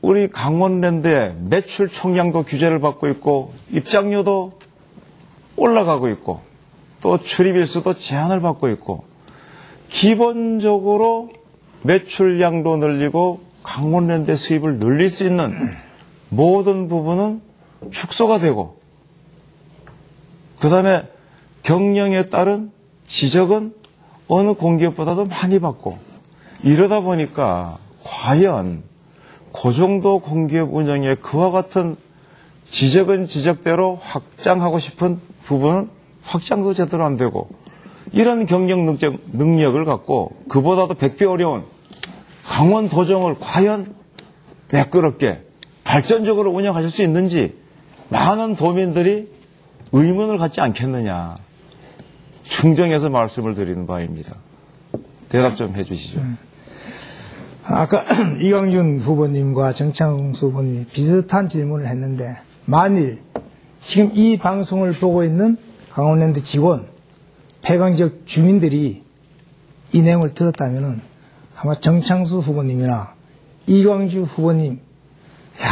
우리 강원랜드의 매출 총량도 규제를 받고 있고 입장료도 올라가고 있고 또 출입일수도 제한을 받고 있고 기본적으로 매출량도 늘리고 강원랜드의 수입을 늘릴 수 있는 모든 부분은 축소가 되고 그다음에 경영에 따른 지적은 어느 공기업보다도 많이 받고 이러다 보니까 과연 그 정도 공기업 운영에 그와 같은 지적은 지적대로 확장하고 싶은 부분은 확장도 제대로 안 되고 이런 경영 능력을 갖고 그보다도 100배 어려운 강원 도정을 과연 매끄럽게 발전적으로 운영하실 수 있는지 많은 도민들이 의문을 갖지 않겠느냐. 충정해서 말씀을 드리는 바입니다. 대답 좀 해주시죠. 아까 이광준 후보님과 정창수 후보님이 비슷한 질문을 했는데 만일 지금 이 방송을 보고 있는 강원랜드 직원, 폐광 지역 주민들이 이 내용을 들었다면은 아마 정창수 후보님이나 이광주 후보님, 야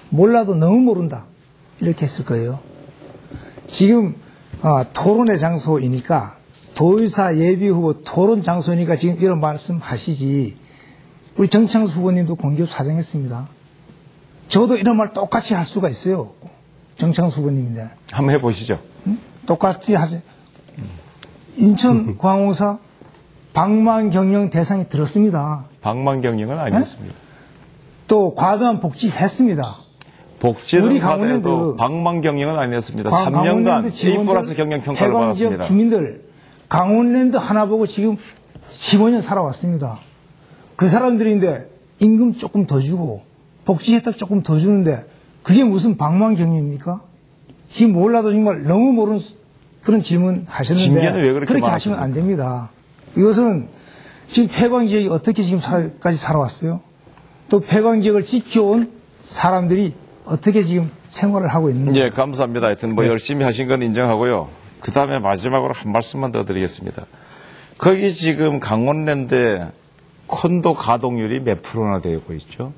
몰라도 너무 모른다 이렇게 했을 거예요. 지금 토론의 장소이니까 도의사 예비후보 토론 장소니까 지금 이런 말씀 하시지. 우리 정창수 후보님도 공기업 사장했습니다. 저도 이런 말 똑같이 할 수가 있어요. 정창수 후보님인데. 한번 해보시죠. 응? 똑같이 하세요. 인천 광호사 방만경영 대상에 들었습니다. 방만경영은 아니었습니다. 또 과도한 복지 했습니다. 복지는 우리 강원랜드 방만경영은 아니었습니다. 3년간 A 플러스 경영평가를 폐광 지역 받았습니다. 주민들 강원랜드 하나 보고 지금 15년 살아왔습니다. 그 사람들인데 임금 조금 더 주고 복지 혜택 조금 더 주는데 그게 무슨 방만경영입니까? 지금 몰라도 정말 너무 모르는 그런 질문 징계는 왜 하셨는데 그렇게 그렇게 하시면 안 됩니다. 이것은 지금 폐광 지역이 어떻게 지금까지 살아왔어요? 또 폐광 지역을 지켜온 사람들이 어떻게 지금 생활을 하고 있는지. 예, 감사합니다. 하여튼 열심히 하신 건 인정하고요. 그 다음에 마지막으로 한 말씀만 더 드리겠습니다. 거기 지금 강원랜드에 콘도 가동률이 몇 프로나 되고 있죠?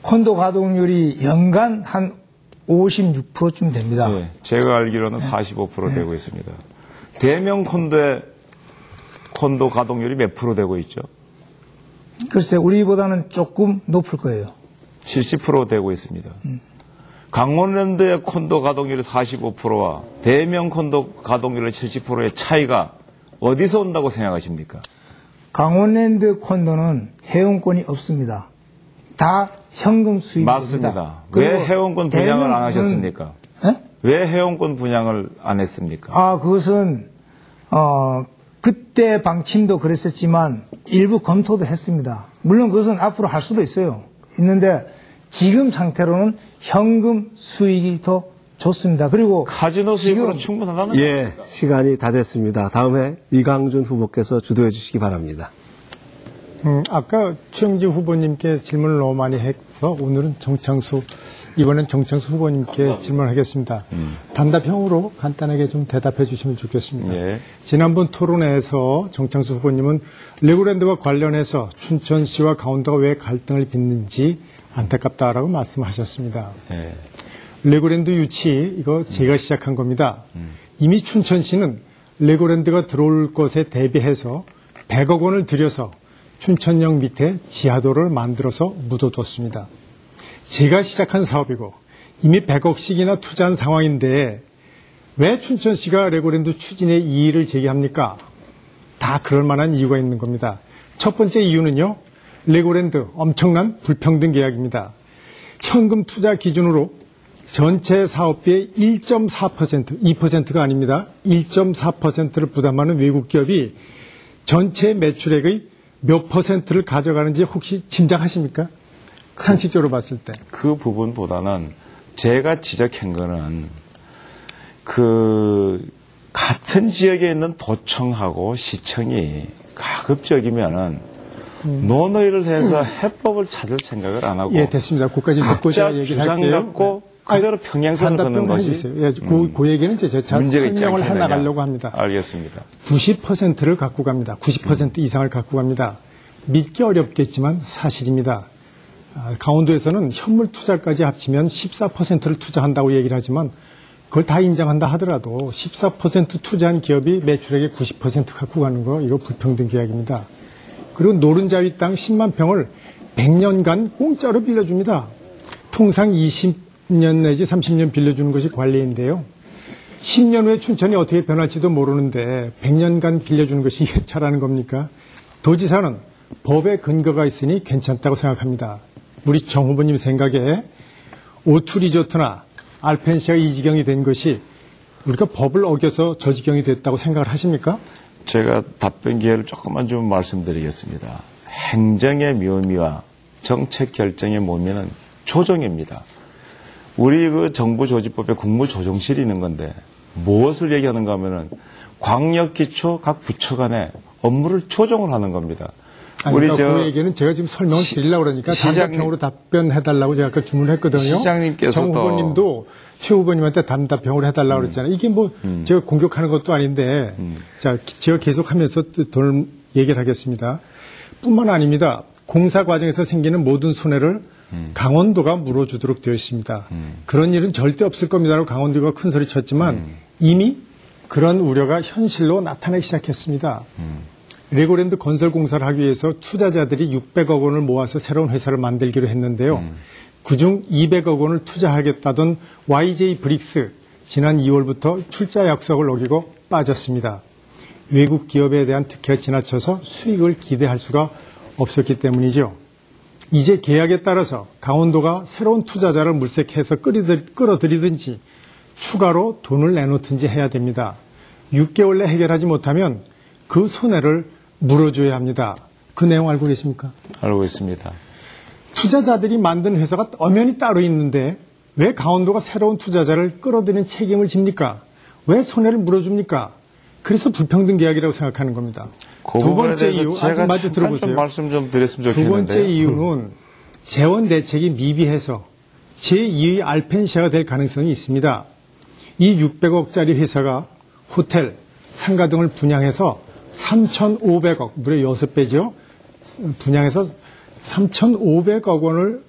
콘도 가동률이 연간 한 56%쯤 됩니다. 네, 제가 알기로는 45% 되고 있습니다. 대명 콘도의 콘도 가동률이 몇 프로 되고 있죠? 글쎄, 우리보다는 조금 높을 거예요. 70% 되고 있습니다. 강원랜드의 콘도 가동률이 45%와 대명 콘도 가동률의 70%의 차이가 어디서 온다고 생각하십니까? 강원랜드 콘도는 회원권이 없습니다. 다 현금 수입입니다. 맞습니다. 왜 회원권 분양을 안 하셨습니까? 네? 왜 회원권 분양을 안 했습니까? 그것은 그때 방침도 그랬었지만 일부 검토도 했습니다. 물론 그것은 앞으로 할 수도 있는데 지금 상태로는 현금 수익이 더 좋습니다. 그리고 카지노 수익으로 충분하다는 예, 시간이 다 됐습니다. 다음에 이광준 후보께서 주도해 주시기 바랍니다. 아까 최영진 후보님께 질문을 너무 많이 해서 오늘은 이번엔 정창수 후보님께 질문하겠습니다. 단답형으로 간단하게 좀 대답해 주시면 좋겠습니다. 예. 지난번 토론회에서 정창수 후보님은 레고랜드와 관련해서 춘천시와 강원도가 왜 갈등을 빚는지 안타깝다라고 말씀하셨습니다. 예. 레고랜드 유치 이거 제가 시작한 겁니다. 이미 춘천시는 레고랜드가 들어올 것에 대비해서 100억 원을 들여서 춘천역 밑에 지하도를 만들어서 묻어뒀습니다. 제가 시작한 사업이고 이미 100억씩이나 투자한 상황인데 왜 춘천시가 레고랜드 추진에 이의를 제기합니까? 다 그럴 만한 이유가 있는 겁니다. 첫 번째 이유는요. 레고랜드 엄청난 불평등 계약입니다. 현금 투자 기준으로 전체 사업비의 1.4%, 2%가 아닙니다. 1.4%를 부담하는 외국 기업이 전체 매출액의 몇 퍼센트를 가져가는지 혹시 짐작하십니까? 상식적으로 봤을 때. 그 부분보다는 제가 지적한 거는 같은 지역에 있는 도청하고 시청이 가급적이면은 논의를 해서 해법을 찾을 생각을 안 하고. 예, 됐습니다. 그까지 듣고 제가 각자 얘기를 주장 할게요. 갖고 그대로 평행선을 걷는 것이 예, 그 얘기는 이제 제가 문제가 있지 설명을 않겠느냐. 해나가려고 합니다. 알겠습니다. 90%를 갖고 갑니다. 90% 이상을 갖고 갑니다. 믿기 어렵겠지만 사실입니다. 강원도에서는 현물 투자까지 합치면 14%를 투자한다고 얘기를 하지만 그걸 다 인정한다 하더라도 14% 투자한 기업이 매출액의 90% 갖고 가는 거 이거 불평등 계약입니다. 그리고 노른자위 땅 10만 평을 100년간 공짜로 빌려줍니다. 통상 20년 내지 30년 빌려주는 것이 관례인데요. 10년 후에 춘천이 어떻게 변할지도 모르는데 100년간 빌려주는 것이 이게 잘하는 겁니까? 도지사는 법에 근거가 있으니 괜찮다고 생각합니다. 우리 정 후보님 생각에 오투 리조트나 알펜시아가 이 지경이 된 것이 우리가 법을 어겨서 저 지경이 됐다고 생각을 하십니까? 제가 답변 기회를 조금만 좀 말씀드리겠습니다. 행정의 묘미와 정책 결정의 묘미는 조정입니다. 우리 그 정부조직법에 국무조정실이 있는 건데 무엇을 얘기하는가 하면은 광역기초 각 부처 간에 업무를 조정을 하는 겁니다. 우리 그 얘기는 제가 지금 설명을 드리려고 그러니까 단답형으로 답변해달라고 제가 아까 주문했거든요. 시장님께서도 정 후보님도 최 후보님한테 단답형으로 해달라고 그랬잖아요. 이게 뭐 제가 공격하는 것도 아닌데 자 제가 계속하면서 더 얘기를 하겠습니다. 뿐만 아닙니다. 공사 과정에서 생기는 모든 손해를 강원도가 물어주도록 되어 있습니다. 그런 일은 절대 없을 겁니다라고 강원도가 큰 소리 쳤지만 이미 그런 우려가 현실로 나타나기 시작했습니다. 레고랜드 건설 공사를 하기 위해서 투자자들이 600억 원을 모아서 새로운 회사를 만들기로 했는데요. 그중 200억 원을 투자하겠다던 YJ 브릭스 지난 2월부터 출자 약속을 어기고 빠졌습니다. 외국 기업에 대한 특혜가 지나쳐서 수익을 기대할 수가 없었기 때문이죠. 이제 계약에 따라서 강원도가 새로운 투자자를 물색해서 끌어들이든지 추가로 돈을 내놓든지 해야 됩니다. 6개월 내 해결하지 못하면 그 손해를 물어줘야 합니다. 그 내용 알고 계십니까? 알고 있습니다. 투자자들이 만든 회사가 엄연히 따로 있는데 왜 강원도가 새로운 투자자를 끌어들이는 책임을 집니까? 왜 손해를 물어줍니까? 그래서 불평등 계약이라고 생각하는 겁니다. 그 두 번째 이유, 제가 마저 들어보세요. 말씀 좀 드렸으면 두 좋겠는데. 번째 이유는 재원 대책이 미비해서 제2의 알펜시아가 될 가능성이 있습니다. 이 600억짜리 회사가 호텔, 상가 등을 분양해서 3,500억, 무려 6배죠. 분양해서 3,500억 원을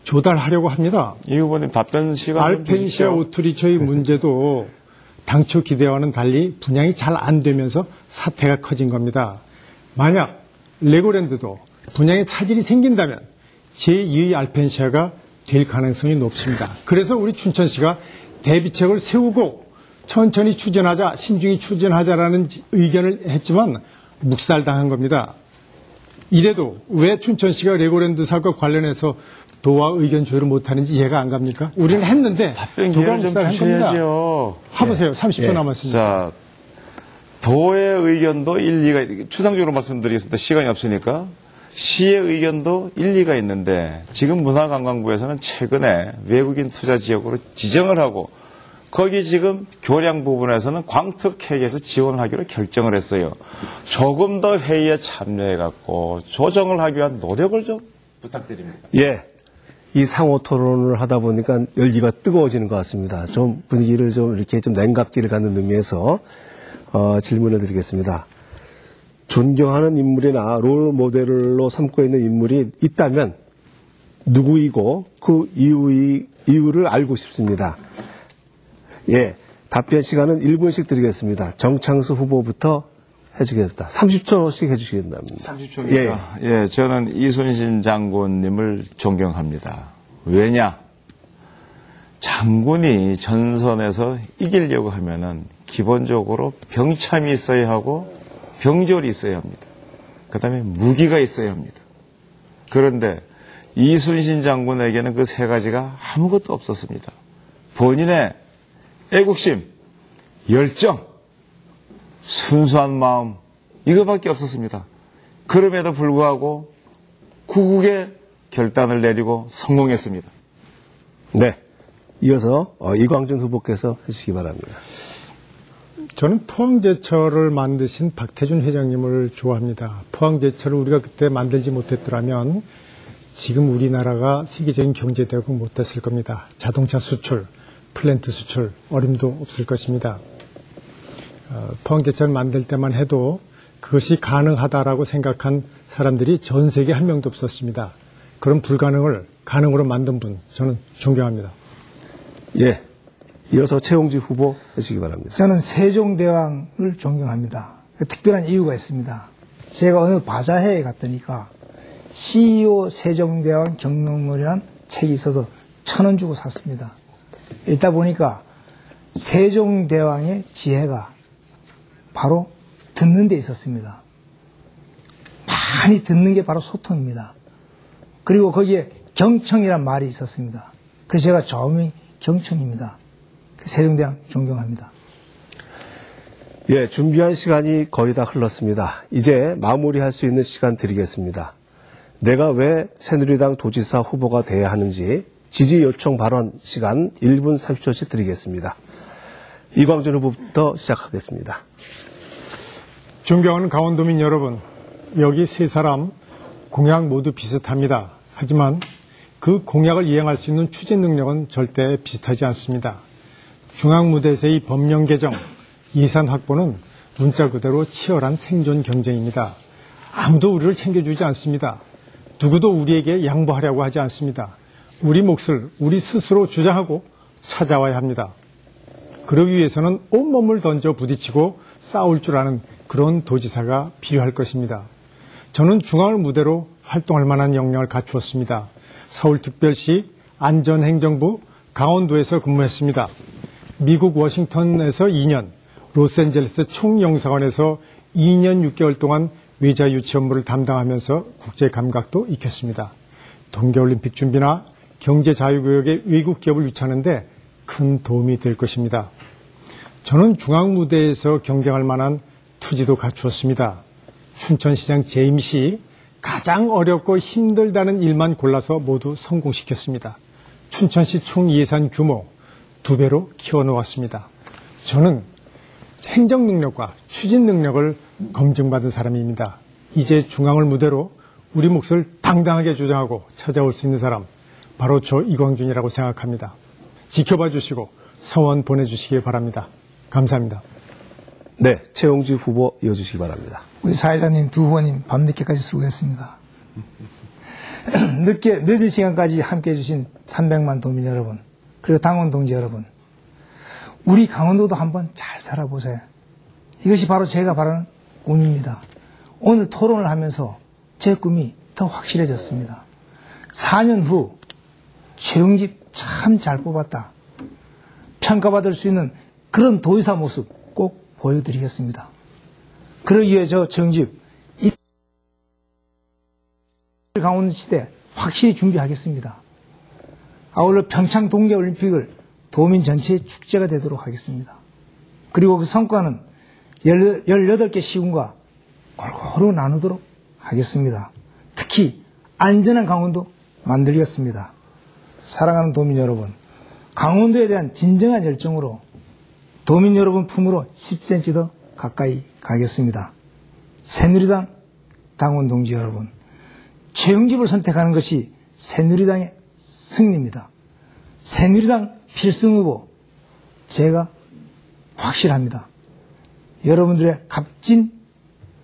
조달하려고 합니다. 이 후보님 답변 시간 좀 알펜시아 주시죠. 오투리처의 문제도 당초 기대와는 달리 분양이 잘 안 되면서 사태가 커진 겁니다. 만약 레고랜드도 분양에 차질이 생긴다면 제2의 알펜시아가 될 가능성이 높습니다. 그래서 우리 춘천시가 대비책을 세우고 천천히 추진하자, 신중히 추진하자라는 의견을 했지만 묵살당한 겁니다. 이래도 왜 춘천시가 레고랜드 사과 관련해서 도와 의견 조율을 못하는지 이해가 안 갑니까? 우리는 했는데 답변 도가 기회를 좀 묵살한 겁니다. 주셔야죠. 해보세요. 30초 남았습니다. 자, 도의 의견도 일리가, 추상적으로 말씀드리겠습니다. 시간이 없으니까. 시의 의견도 일리가 있는데 지금 문화관광부에서는 최근에 외국인 투자 지역으로 지정을 하고 거기 지금 교량 부분에서는 광특회계에서 지원을 하기로 결정을 했어요. 조금 더 회의에 참여해갖고 조정을 하기 위한 노력을 좀 부탁드립니다. 예. 이 상호 토론을 하다 보니까 열기가 뜨거워지는 것 같습니다. 좀 분위기를 좀 이렇게 좀 냉각기를 갖는 의미에서 질문을 드리겠습니다. 존경하는 인물이나 롤 모델로 삼고 있는 인물이 있다면 누구이고 그 이유를 알고 싶습니다. 예. 답변 시간은 1분씩 드리겠습니다. 정창수 후보부터 해주겠습니다. 30초씩 해주시겠답니다. 30초입니다. 예. 예, 저는 이순신 장군님을 존경합니다. 왜냐? 장군이 전선에서 이기려고 하면은 기본적으로 병참이 있어야 하고 병졸이 있어야 합니다. 그 다음에 무기가 있어야 합니다. 그런데 이순신 장군에게는 그 세 가지가 아무것도 없었습니다. 본인의 애국심, 열정, 순수한 마음, 이거밖에 없었습니다. 그럼에도 불구하고 구국의 결단을 내리고 성공했습니다. 네. 이어서 이광준 후보께서 해주시기 바랍니다. 저는 포항제철을 만드신 박태준 회장님을 좋아합니다. 포항제철을 우리가 그때 만들지 못했더라면 지금 우리나라가 세계적인 경제대국은 못됐을 겁니다. 자동차 수출, 플랜트 수출 어림도 없을 것입니다. 포항제철 만들 때만 해도 그것이 가능하다라고 생각한 사람들이 전 세계 한 명도 없었습니다. 그런 불가능을 가능으로 만든 분, 저는 존경합니다. 예. 이어서 최용지 후보 해주시기 바랍니다. 저는 세종대왕을 존경합니다. 특별한 이유가 있습니다. 제가 어느 바자회에 갔더니까 CEO 세종대왕 경록론이라는 책이 있어서 1,000원 주고 샀습니다. 읽다 보니까 세종대왕의 지혜가 바로 듣는 데 있었습니다. 많이 듣는 게 바로 소통입니다. 그리고 거기에 경청이란 말이 있었습니다. 그래서 제가 좌우명이 경청입니다. 세종대왕 존경합니다. 예, 준비한 시간이 거의 다 흘렀습니다. 이제 마무리할 수 있는 시간 드리겠습니다. 내가 왜 새누리당 도지사 후보가 돼야 하는지 지지 요청 발언 시간 1분 30초씩 드리겠습니다. 이광준 후보부터 시작하겠습니다. 존경하는 강원도민 여러분, 여기 세 사람 공약 모두 비슷합니다. 하지만 그 공약을 이행할 수 있는 추진 능력은 절대 비슷하지 않습니다. 중앙무대에서의 법령 개정, 예산 확보는 문자 그대로 치열한 생존 경쟁입니다. 아무도 우리를 챙겨주지 않습니다. 누구도 우리에게 양보하려고 하지 않습니다. 우리 몫을 우리 스스로 주장하고 찾아와야 합니다. 그러기 위해서는 온몸을 던져 부딪히고 싸울 줄 아는 그런 도지사가 필요할 것입니다. 저는 중앙을 무대로 활동할 만한 역량을 갖추었습니다. 서울특별시 안전행정부 강원도에서 근무했습니다. 미국 워싱턴에서 2년, 로스앤젤레스 총영사관에서 2년 6개월 동안 외자 유치 업무를 담당하면서 국제 감각도 익혔습니다. 동계올림픽 준비나 경제자유구역의 외국 기업을 유치하는 데 큰 도움이 될 것입니다. 저는 중앙무대에서 경쟁할 만한 투지도 갖추었습니다. 춘천시장 재임 시 가장 어렵고 힘들다는 일만 골라서 모두 성공시켰습니다. 춘천시 총 예산 규모 2배로 키워놓았습니다. 저는 행정 능력과 추진 능력을 검증받은 사람입니다. 이제 중앙을 무대로 우리 몫을 당당하게 주장하고 찾아올 수 있는 사람, 바로 저 이광준이라고 생각합니다. 지켜봐 주시고 성원 보내주시기 바랍니다. 감사합니다. 네, 최용지 후보 이어주시기 바랍니다. 우리 사회자님 두 후보님 밤늦게까지 수고했습니다. 늦은 시간까지 함께해 주신 300만 도민 여러분, 그리고 당원 동지 여러분, 우리 강원도도 한번 잘 살아보세요. 이것이 바로 제가 바라는 꿈입니다. 오늘 토론을 하면서 제 꿈이 더 확실해졌습니다. 4년 후 최용집 참 잘 뽑았다, 평가받을 수 있는 그런 도의사 모습 꼭 보여드리겠습니다. 그러기 위해 저 최용집 강원 시대 확실히 준비하겠습니다. 아울러 평창 동계올림픽을 도민 전체의 축제가 되도록 하겠습니다. 그리고 그 성과는 18개 시군과 골고루 나누도록 하겠습니다. 특히 안전한 강원도 만들겠습니다. 사랑하는 도민 여러분, 강원도에 대한 진정한 열정으로 도민 여러분 품으로 10cm 더 가까이 가겠습니다. 새누리당 당원 동지 여러분, 최용집을 선택하는 것이 새누리당의 승리입니다. 새누리당 필승 후보, 제가 확실합니다. 여러분들의 값진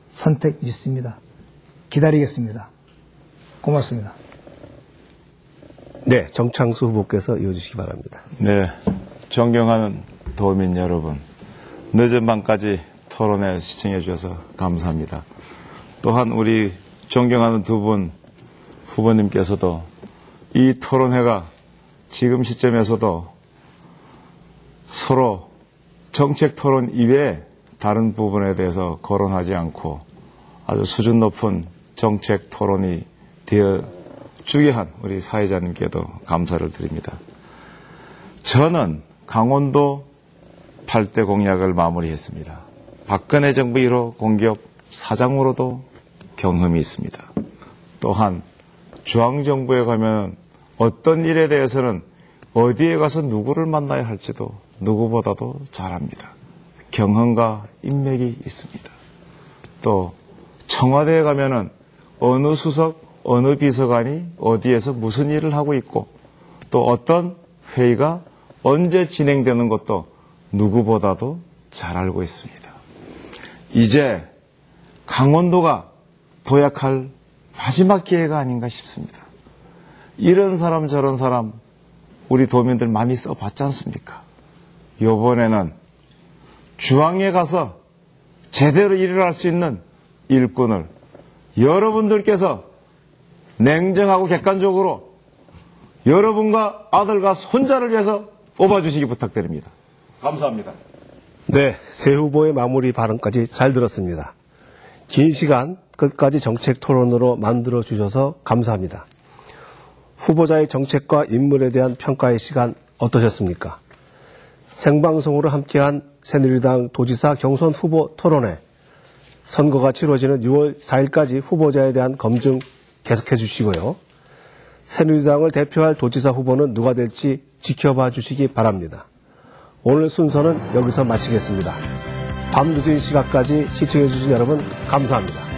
선택 믿습니다. 기다리겠습니다. 고맙습니다. 네, 정창수 후보께서 이어주시기 바랍니다. 네, 존경하는 도민 여러분, 늦은 밤까지 토론회 시청해 주셔서 감사합니다. 또한 우리 존경하는 두 분 후보님께서도 이 토론회가 지금 시점에서도 서로 정책 토론 이외에 다른 부분에 대해서 거론하지 않고 아주 수준 높은 정책 토론이 되어 주게 한 우리 사회자님께도 감사를 드립니다. 저는 강원도 8대 공약을 마무리했습니다. 박근혜 정부 1호 공기업 사장으로도 경험이 있습니다. 또한 중앙정부에 가면 어떤 일에 대해서는 어디에 가서 누구를 만나야 할지도 누구보다도 잘 압니다. 경험과 인맥이 있습니다. 또 청와대에 가면은 어느 수석, 어느 비서관이 어디에서 무슨 일을 하고 있고 또 어떤 회의가 언제 진행되는 것도 누구보다도 잘 알고 있습니다. 이제 강원도가 도약할 마지막 기회가 아닌가 싶습니다. 이런 사람 저런 사람 우리 도민들 많이 써봤지 않습니까? 이번에는 중앙에 가서 제대로 일을 할 수 있는 일꾼을 여러분들께서 냉정하고 객관적으로 여러분과 아들과 손자를 위해서 뽑아주시기 부탁드립니다. 감사합니다. 네, 새 후보의 마무리 발언까지 잘 들었습니다. 긴 시간 끝까지 정책 토론으로 만들어 주셔서 감사합니다. 후보자의 정책과 인물에 대한 평가의 시간 어떠셨습니까? 생방송으로 함께한 새누리당 도지사 경선 후보 토론회, 선거가 치러지는 6월 4일까지 후보자에 대한 검증 계속해 주시고요. 새누리당을 대표할 도지사 후보는 누가 될지 지켜봐 주시기 바랍니다. 오늘 순서는 여기서 마치겠습니다. 밤늦은 시각까지 시청해 주신 여러분 감사합니다.